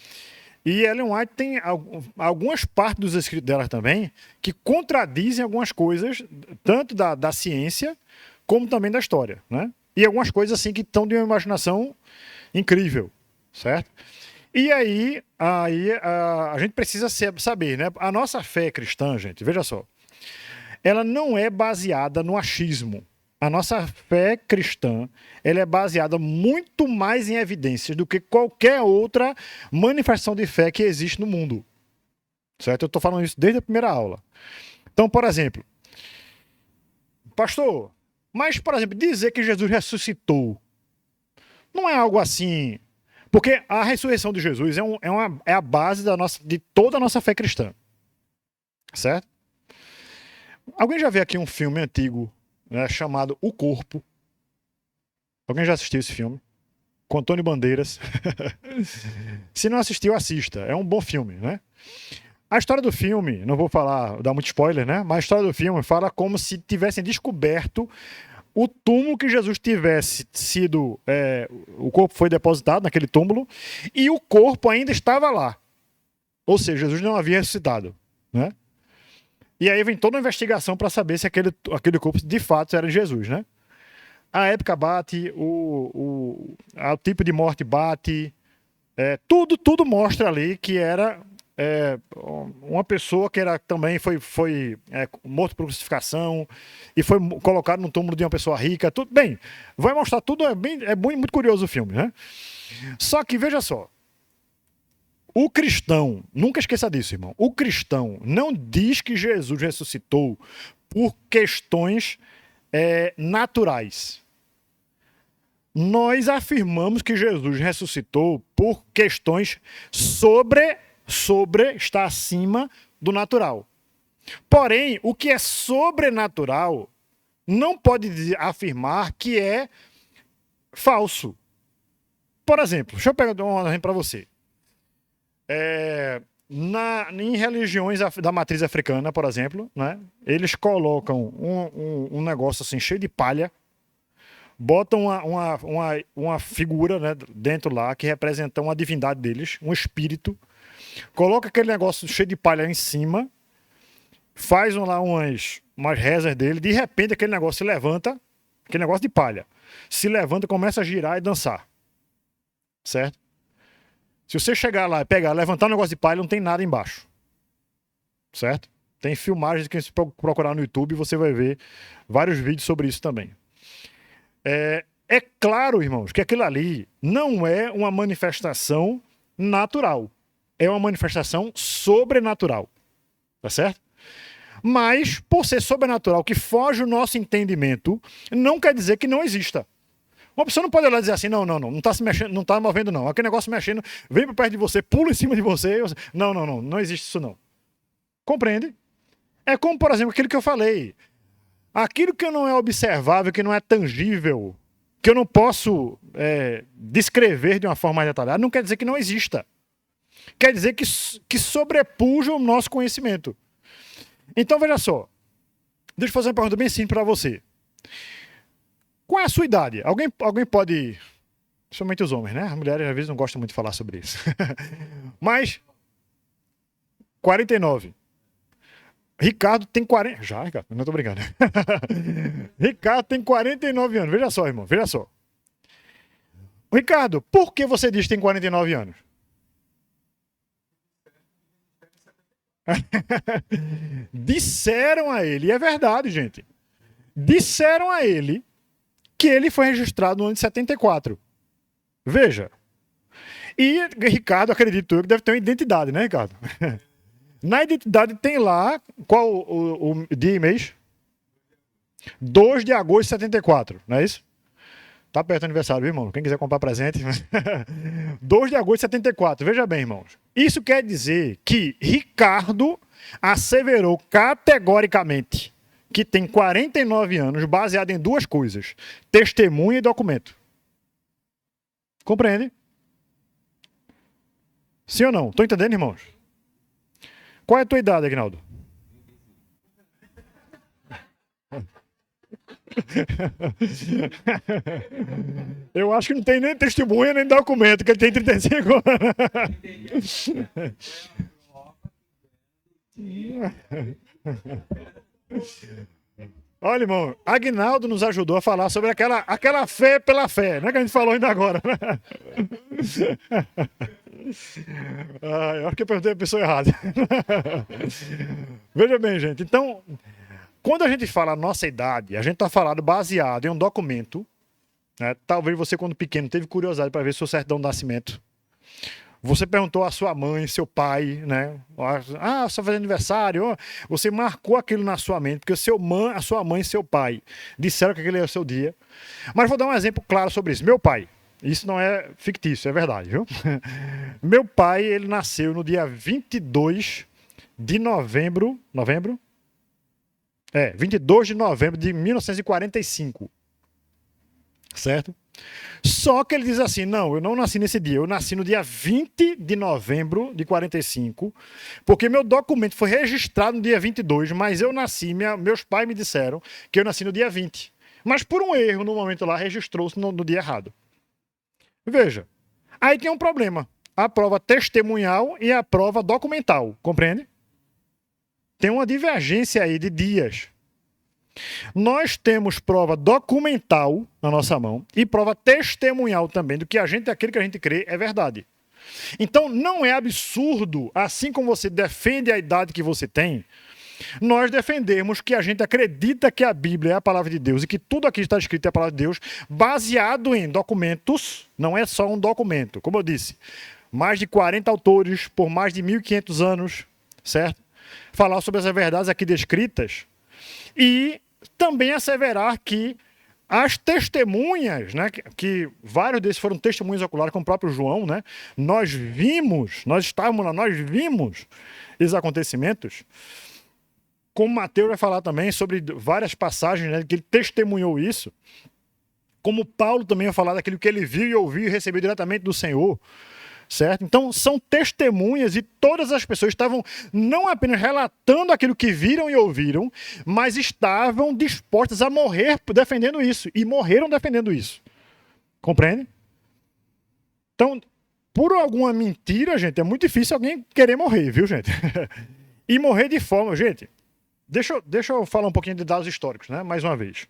E Ellen White tem algumas partes dos escritos dela também que contradizem algumas coisas, tanto da ciência como também da história, né? E algumas coisas assim que estão de uma imaginação incrível, certo? E aí a gente precisa saber, né? A nossa fé cristã, gente, veja só, ela não é baseada no achismo. A nossa fé cristã, ela é baseada muito mais em evidências do que qualquer outra manifestação de fé que existe no mundo. Certo? Eu estou falando isso desde a primeira aula. Então, por exemplo, pastor, mas, por exemplo, dizer que Jesus ressuscitou não é algo assim. Porque a ressurreição de Jesus é a base de toda a nossa fé cristã. Certo? Alguém já viu aqui um filme antigo, né, chamado O Corpo? Alguém já assistiu esse filme? Com Antônio Bandeiras. Se não assistiu, assista. É um bom filme, né? A história do filme, não vou dar muito spoiler, né? Mas a história do filme fala como se tivessem descoberto o túmulo que Jesus tivesse sido... o corpo foi depositado naquele túmulo e o corpo ainda estava lá. Ou seja, Jesus não havia ressuscitado, né? E aí vem toda uma investigação para saber se aquele corpo de fato era Jesus, né? A época bate, o tipo de morte bate, tudo mostra ali que era uma pessoa que também foi morto por crucificação e foi colocado no túmulo de uma pessoa rica. Tudo bem, vai mostrar tudo, muito curioso o filme, né? Só que veja só, o cristão, nunca esqueça disso, irmão, o cristão não diz que Jesus ressuscitou por questões naturais. Nós afirmamos que Jesus ressuscitou por questões está acima do natural. Porém, o que é sobrenatural não pode afirmar que é falso. Por exemplo, deixa eu pegar um exemplo para você. Em religiões da matriz africana, por exemplo, né, eles colocam um negócio assim cheio de palha, botam uma figura, né, dentro lá que representa uma divindade deles, um espírito, coloca aquele negócio cheio de palha em cima, faz lá umas rezas dele, de repente aquele negócio se levanta, aquele negócio de palha, se levanta, começa a girar e dançar. Certo? Se você chegar lá e levantar um negócio de palha, não tem nada embaixo. Certo? Tem filmagens que se procurar no YouTube, você vai ver vários vídeos sobre isso também. É claro, irmãos, que aquilo ali não é uma manifestação natural. É uma manifestação sobrenatural. Tá certo? Mas, por ser sobrenatural, que foge o nosso entendimento, não quer dizer que não exista. Uma pessoa não pode olhar e dizer assim, não está se mexendo, não está movendo não. Aquele negócio mexendo, vem para perto de você, pula em cima de você. Não existe isso não. Compreende? É como, por exemplo, aquilo que eu falei. Aquilo que não é observável, que não é tangível, que eu não posso descrever de uma forma mais detalhada, não quer dizer que não exista. Quer dizer que sobrepuja o nosso conhecimento. Então, veja só. Deixa eu fazer uma pergunta bem simples para você. Qual é a sua idade? Alguém pode... Principalmente os homens, né? As mulheres às vezes não gostam muito de falar sobre isso. Mas... 49. Ricardo tem 40... Já, Ricardo? Não estou brincando. Ricardo tem 49 anos. Veja só, irmão. Veja só. Ricardo, por que você diz que tem 49 anos? Disseram a ele, e é verdade, gente. Disseram a ele que ele foi registrado no ano de 74. Veja. E Ricardo, acredito eu, que deve ter uma identidade, né, Ricardo? Na identidade tem lá, qual o dia e mês? 2 de agosto de 74, não é isso? Tá perto do aniversário, viu, irmão? Quem quiser comprar presente. 2 de agosto de 74. Veja bem, irmãos. Isso quer dizer que Ricardo asseverou categoricamente que tem 49 anos, baseado em duas coisas: testemunha e documento. Compreende? Sim ou não? Estou entendendo, irmãos? Qual é a tua idade, Aguinaldo? Eu acho que não tem nem testemunha nem documento, que ele tem 35 anos. Olha, irmão, Aguinaldo nos ajudou a falar sobre aquela fé pela fé, né? Que a gente falou ainda agora. Né? Eu acho que eu perguntei a pessoa errada. Veja bem, gente. Então, quando a gente fala a nossa idade, a gente está falando baseado em um documento. Né? Talvez você, quando pequeno, teve curiosidade para ver seu certidão de nascimento. Você perguntou à sua mãe, seu pai, né? Ah, você vai fazer aniversário. Você marcou aquilo na sua mente, porque a sua mãe e seu pai disseram que aquele era o seu dia. Mas vou dar um exemplo claro sobre isso. Meu pai, isso não é fictício, é verdade, viu? Meu pai, ele nasceu no dia 22 de novembro... 22 de novembro de 1945. Certo? Só que ele diz assim, não, eu não nasci nesse dia, eu nasci no dia 20 de novembro de 45, porque meu documento foi registrado no dia 22, mas eu nasci, meus pais me disseram que eu nasci no dia 20. Mas por um erro, no momento lá, registrou-se no dia errado. Veja, aí tem um problema, a prova testemunhal e a prova documental, compreende? Tem uma divergência aí de dias. Nós temos prova documental na nossa mão e prova testemunhal também do que aquilo que a gente crê é verdade. Então não é absurdo, assim como você defende a idade que você tem, nós defendemos que a gente acredita que a Bíblia é a palavra de Deus e que tudo aqui está escrito é a palavra de Deus, baseado em documentos, não é só um documento. Como eu disse, mais de 40 autores por mais de 1.500 anos, certo? Falar sobre essas verdades aqui descritas e também asseverar que as testemunhas, né, que vários desses foram testemunhas oculares, como o próprio João, né, nós estávamos lá, nós vimos esses acontecimentos. Como Mateus vai falar também sobre várias passagens, né, que ele testemunhou isso. Como Paulo também vai falar daquilo que ele viu e ouviu e recebeu diretamente do Senhor. Certo? Então, são testemunhas e todas as pessoas estavam não apenas relatando aquilo que viram e ouviram, mas estavam dispostas a morrer defendendo isso. E morreram defendendo isso. Compreende? Então, por alguma mentira, gente, é muito difícil alguém querer morrer, viu, gente? E morrer de forma... Gente, deixa eu falar um pouquinho de dados históricos, né? Mais uma vez.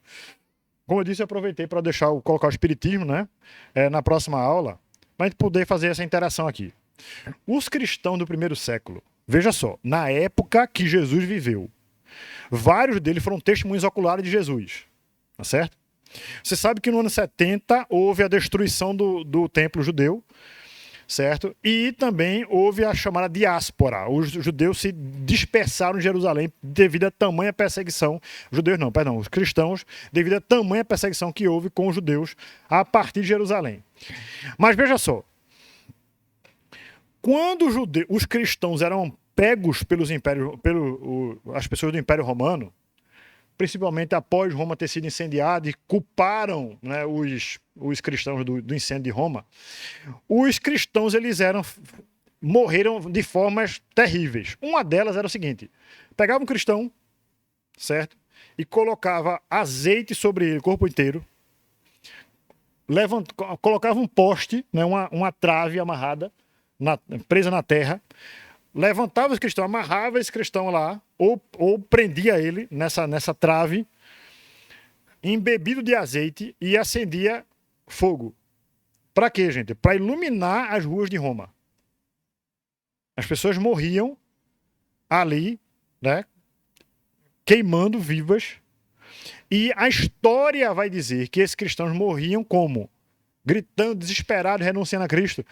Como eu disse, eu aproveitei para colocar o espiritismo, né? Na próxima aula, para a gente poder fazer essa interação aqui. Os cristãos do primeiro século, veja só, na época que Jesus viveu, vários deles foram testemunhas oculares de Jesus, tá certo? Você sabe que no ano 70 houve a destruição do templo judeu, certo? E também houve a chamada diáspora. Os judeus se dispersaram em Jerusalém devido a tamanha perseguição. Judeus não, perdão, os cristãos, devido a tamanha perseguição que houve com os judeus a partir de Jerusalém. Mas veja só, quando os cristãos eram pegos pelos impérios, as pessoas do Império Romano, principalmente após Roma ter sido incendiada, e culparam, né, os cristãos do incêndio de Roma, os cristãos morreram de formas terríveis. Uma delas era o seguinte: pegava um cristão, certo? E colocava azeite sobre ele, o corpo inteiro, colocava um poste, né, uma trave amarrada, presa na terra, levantava esse cristão, amarrava esse cristão lá, ou prendia ele nessa trave, embebido de azeite, e acendia fogo. Para quê, gente? Para iluminar as ruas de Roma. As pessoas morriam ali, né, queimando vivas, e a história vai dizer que esses cristãos morriam como? Gritando, desesperados, renunciando a Cristo.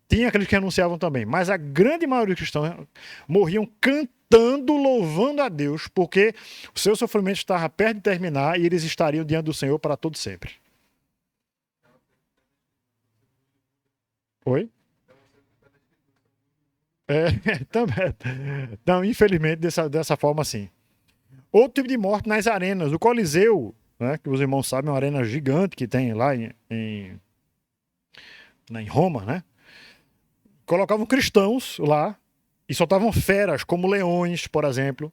Tinha aqueles que renunciavam também, mas a grande maioria dos cristãos morriam cantando, louvando a Deus, porque o seu sofrimento estava perto de terminar e eles estariam diante do Senhor para todo sempre. Oi? Também. Não, infelizmente, dessa forma, sim. Outro tipo de morte nas arenas. O Coliseu, né, que os irmãos sabem, é uma arena gigante que tem lá em Roma, né? Colocavam cristãos lá e soltavam feras, como leões, por exemplo.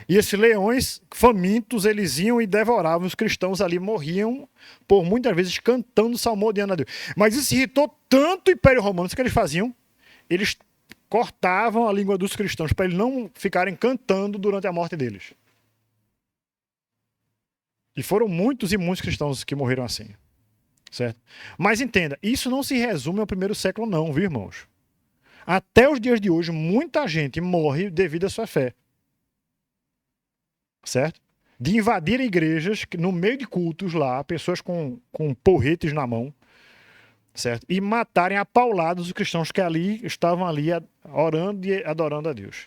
E esses leões famintos, eles iam e devoravam os cristãos ali, morriam, por muitas vezes cantando salmodiando a Deus. Mas isso irritou tanto o Império Romano, o que eles faziam? Eles cortavam a língua dos cristãos para eles não ficarem cantando durante a morte deles. E foram muitos e muitos cristãos que morreram assim. Certo? Mas entenda, isso não se resume ao primeiro século não, viu, irmãos? Até os dias de hoje, muita gente morre devido à sua fé. Certo? De invadir igrejas, no meio de cultos lá, pessoas com porretes na mão, certo? E matarem a paulados os cristãos que ali estavam ali orando e adorando a Deus.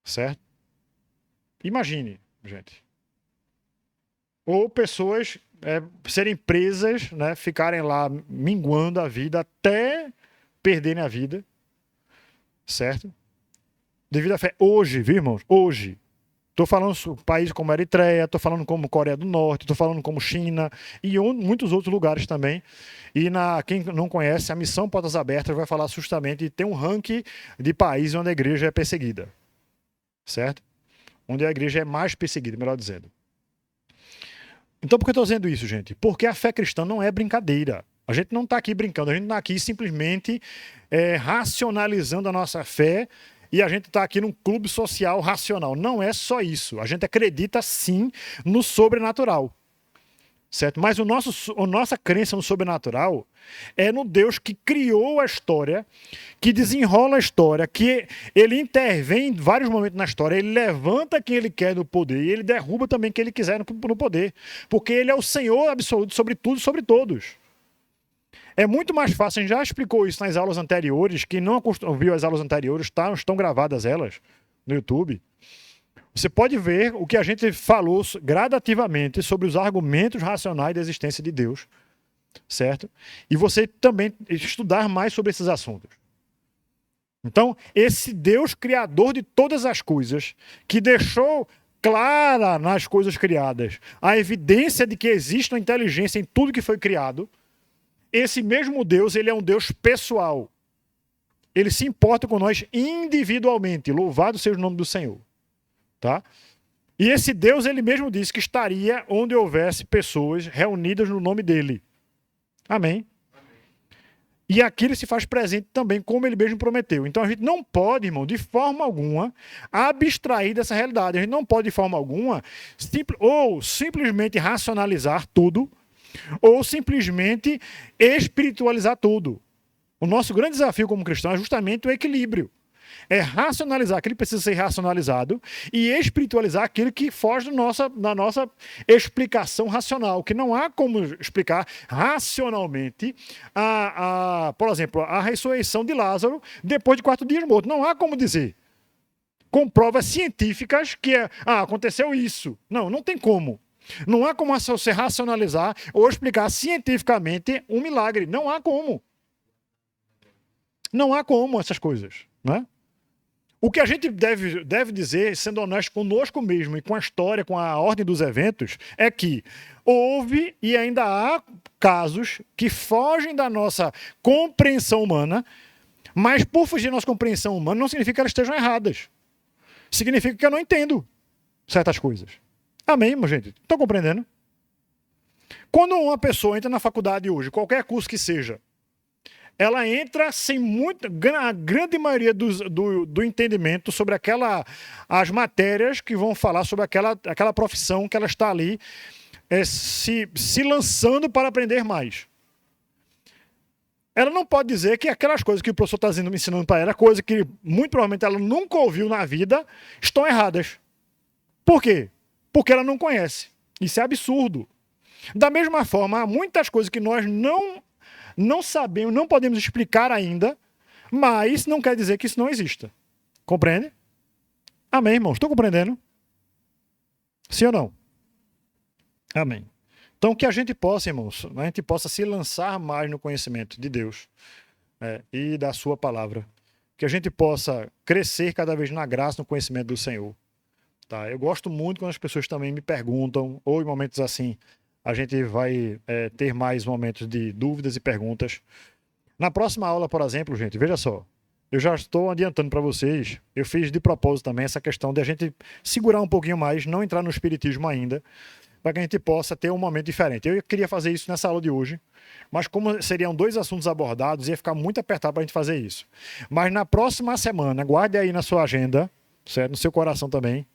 Certo? Imagine, gente. Ou pessoas serem presas, né, ficarem lá minguando a vida até perderem a vida, certo? Devido à fé. Hoje, viu, irmãos? Hoje. Estou falando países como Eritreia, estou falando como Coreia do Norte, estou falando como China e muitos outros lugares também. E quem não conhece, a Missão Portas Abertas vai falar justamente, tem um ranking de países onde a igreja é perseguida, certo? Onde a igreja é mais perseguida, melhor dizendo. Então, por que eu estou dizendo isso, gente? Porque a fé cristã não é brincadeira. A gente não está aqui brincando, a gente está aqui simplesmente racionalizando a nossa fé e a gente está aqui num clube social racional. Não é só isso. A gente acredita, sim, no sobrenatural. Certo? Mas a nossa crença no sobrenatural é no Deus que criou a história, que desenrola a história, que ele intervém em vários momentos na história, ele levanta quem ele quer no poder e ele derruba também quem ele quiser no poder. Porque ele é o Senhor absoluto sobre tudo e sobre todos. É muito mais fácil, a gente já explicou isso nas aulas anteriores, quem não viu as aulas anteriores, estão gravadas elas no YouTube. Você pode ver o que a gente falou gradativamente sobre os argumentos racionais da existência de Deus, certo? E você também estudar mais sobre esses assuntos. Então, esse Deus criador de todas as coisas, que deixou clara nas coisas criadas a evidência de que existe uma inteligência em tudo que foi criado, esse mesmo Deus, ele é um Deus pessoal. Ele se importa com nós individualmente. Louvado seja o nome do Senhor. Tá? E esse Deus, ele mesmo disse que estaria onde houvesse pessoas reunidas no nome dele. Amém? E aqui ele se faz presente também, como ele mesmo prometeu. Então a gente não pode, irmão, de forma alguma, abstrair dessa realidade. A gente não pode, de forma alguma, simplesmente racionalizar tudo, ou simplesmente espiritualizar tudo. O nosso grande desafio como cristão é justamente o equilíbrio. É racionalizar aquilo que precisa ser racionalizado e espiritualizar aquilo que foge da nossa explicação racional, que não há como explicar racionalmente, por exemplo, a ressurreição de Lázaro depois de 4 dias morto. Não há como dizer. Com provas científicas que aconteceu isso. Não tem como. Não há como você racionalizar ou explicar cientificamente um milagre. Não há como. Não há como essas coisas, né? O que a gente deve dizer, sendo honesto conosco mesmo e com a história, com a ordem dos eventos, é que houve e ainda há casos que fogem da nossa compreensão humana, mas por fugir da nossa compreensão humana não significa que elas estejam erradas. Significa que eu não entendo certas coisas. Amém, meu gente? Estão compreendendo? Quando uma pessoa entra na faculdade hoje, qualquer curso que seja, ela entra sem a grande maioria do entendimento sobre as matérias que vão falar sobre aquela profissão que ela está ali se lançando para aprender mais. Ela não pode dizer que aquelas coisas que o professor está ensinando para ela, coisa que muito provavelmente ela nunca ouviu na vida, estão erradas. Por quê? Porque ela não conhece. Isso é absurdo. Da mesma forma, há muitas coisas que nós não sabemos, não podemos explicar ainda, mas não quer dizer que isso não exista. Compreende? Amém, irmãos? Estão compreendendo? Sim ou não? Amém. Então, que a gente possa, irmãos, a gente possa se lançar mais no conhecimento de Deus e da sua palavra. Que a gente possa crescer cada vez na graça, no conhecimento do Senhor. Tá? Eu gosto muito quando as pessoas também me perguntam, ou em momentos assim, a gente vai ter mais momentos de dúvidas e perguntas. Na próxima aula, por exemplo, gente, veja só, eu já estou adiantando para vocês, eu fiz de propósito também essa questão de a gente segurar um pouquinho mais, não entrar no espiritismo ainda, para que a gente possa ter um momento diferente. Eu queria fazer isso nessa aula de hoje, mas como seriam 2 assuntos abordados, ia ficar muito apertado para a gente fazer isso. Mas na próxima semana, guarde aí na sua agenda, certo? No seu coração também,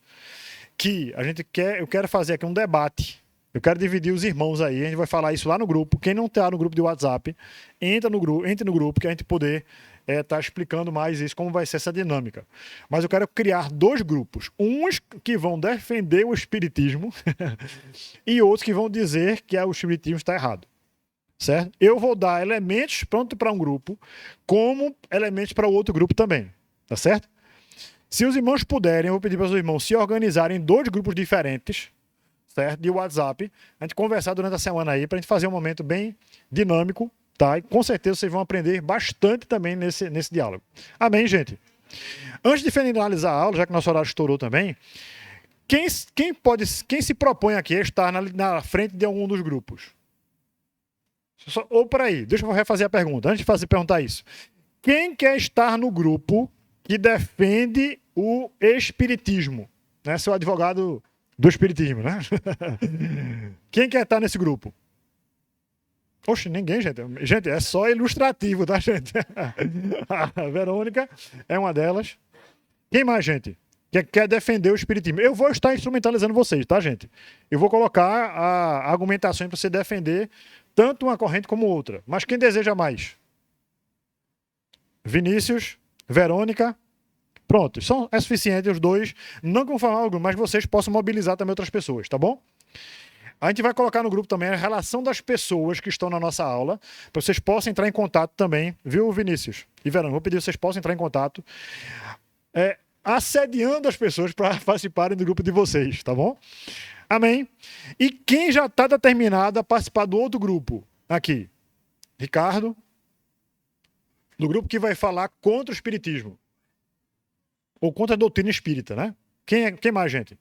que eu quero fazer aqui um debate. Eu quero dividir os irmãos aí, a gente vai falar isso lá no grupo. Quem não está no grupo de WhatsApp, entre no grupo, que a gente poder estar explicando mais isso, como vai ser essa dinâmica. Mas eu quero criar 2 grupos. Uns que vão defender o espiritismo e outros que vão dizer que o espiritismo está errado. Certo? Eu vou dar elementos pronto para um grupo, como elementos para o outro grupo também. Tá certo? Se os irmãos puderem, eu vou pedir para os irmãos se organizarem em 2 grupos diferentes, certo? De WhatsApp, a gente conversar durante a semana aí, para a gente fazer um momento bem dinâmico, tá? E com certeza vocês vão aprender bastante também nesse diálogo. Amém, gente? Antes de finalizar a aula, já que nosso horário estourou também, quem se propõe aqui a estar na frente de algum dos grupos? Ou por aí, deixa eu refazer a pergunta, antes de perguntar isso. Quem quer estar no grupo que defende o espiritismo? Né? Seu advogado do espiritismo, né? Quem quer estar nesse grupo? Oxe, ninguém, gente. Gente, é só ilustrativo, tá, gente? A Verônica é uma delas. Quem mais, gente? Que quer defender o espiritismo? Eu vou estar instrumentalizando vocês, tá, gente? Eu vou colocar a argumentação para você defender tanto uma corrente como outra. Mas quem deseja mais? Vinícius, Verônica. Pronto, é suficiente os 2. Não que vão falar algo, mas vocês possam mobilizar também outras pessoas, tá bom? A gente vai colocar no grupo também a relação das pessoas que estão na nossa aula, para vocês possam entrar em contato também, viu, Vinícius e Verônica? Vou pedir que vocês possam entrar em contato, assediando as pessoas para participarem do grupo de vocês, tá bom? Amém? E quem já está determinado a participar do outro grupo? Aqui, Ricardo, do grupo que vai falar contra o espiritismo. Ou contra a doutrina espírita, né? Quem mais, gente?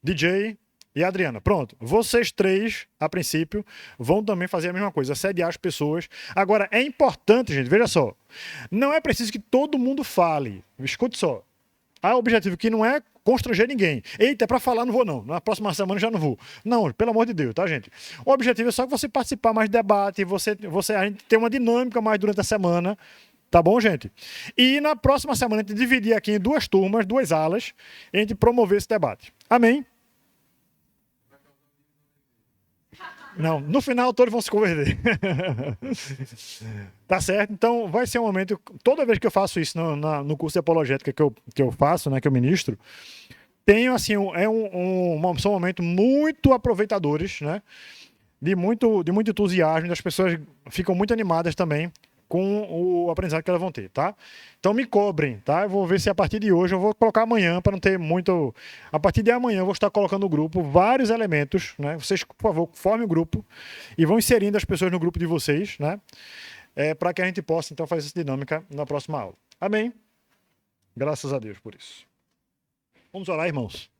DJ e Adriana. Pronto. Vocês 3, a princípio, vão também fazer a mesma coisa, assediar as pessoas. Agora, é importante, gente, veja só, não é preciso que todo mundo fale. Escute só. Há objetivo que não é constranger ninguém. Eita, é para falar, não vou não. Na próxima semana já não vou. Não, pelo amor de Deus, tá, gente? O objetivo é só que você participar mais de debate, a gente ter uma dinâmica mais durante a semana. Tá bom, gente? E na próxima semana a gente dividir aqui em 2 turmas, 2 alas, e a gente promover esse debate. Amém? Não, no final todos vão se converter. Tá certo? Então vai ser um momento. Toda vez que eu faço isso no curso de apologética que eu faço, né, que eu ministro, tenho assim, são momentos muito aproveitadores, né? De muito entusiasmo, das pessoas ficam muito animadas também com o aprendizado que elas vão ter, tá? Então me cobrem, tá? Eu vou ver se a partir de hoje eu vou colocar amanhã para não ter muito. A partir de amanhã eu vou estar colocando no grupo vários elementos, né? Vocês, por favor, formem o grupo e vão inserindo as pessoas no grupo de vocês, né? Para que a gente possa então fazer essa dinâmica na próxima aula. Amém? Graças a Deus por isso. Vamos orar, irmãos.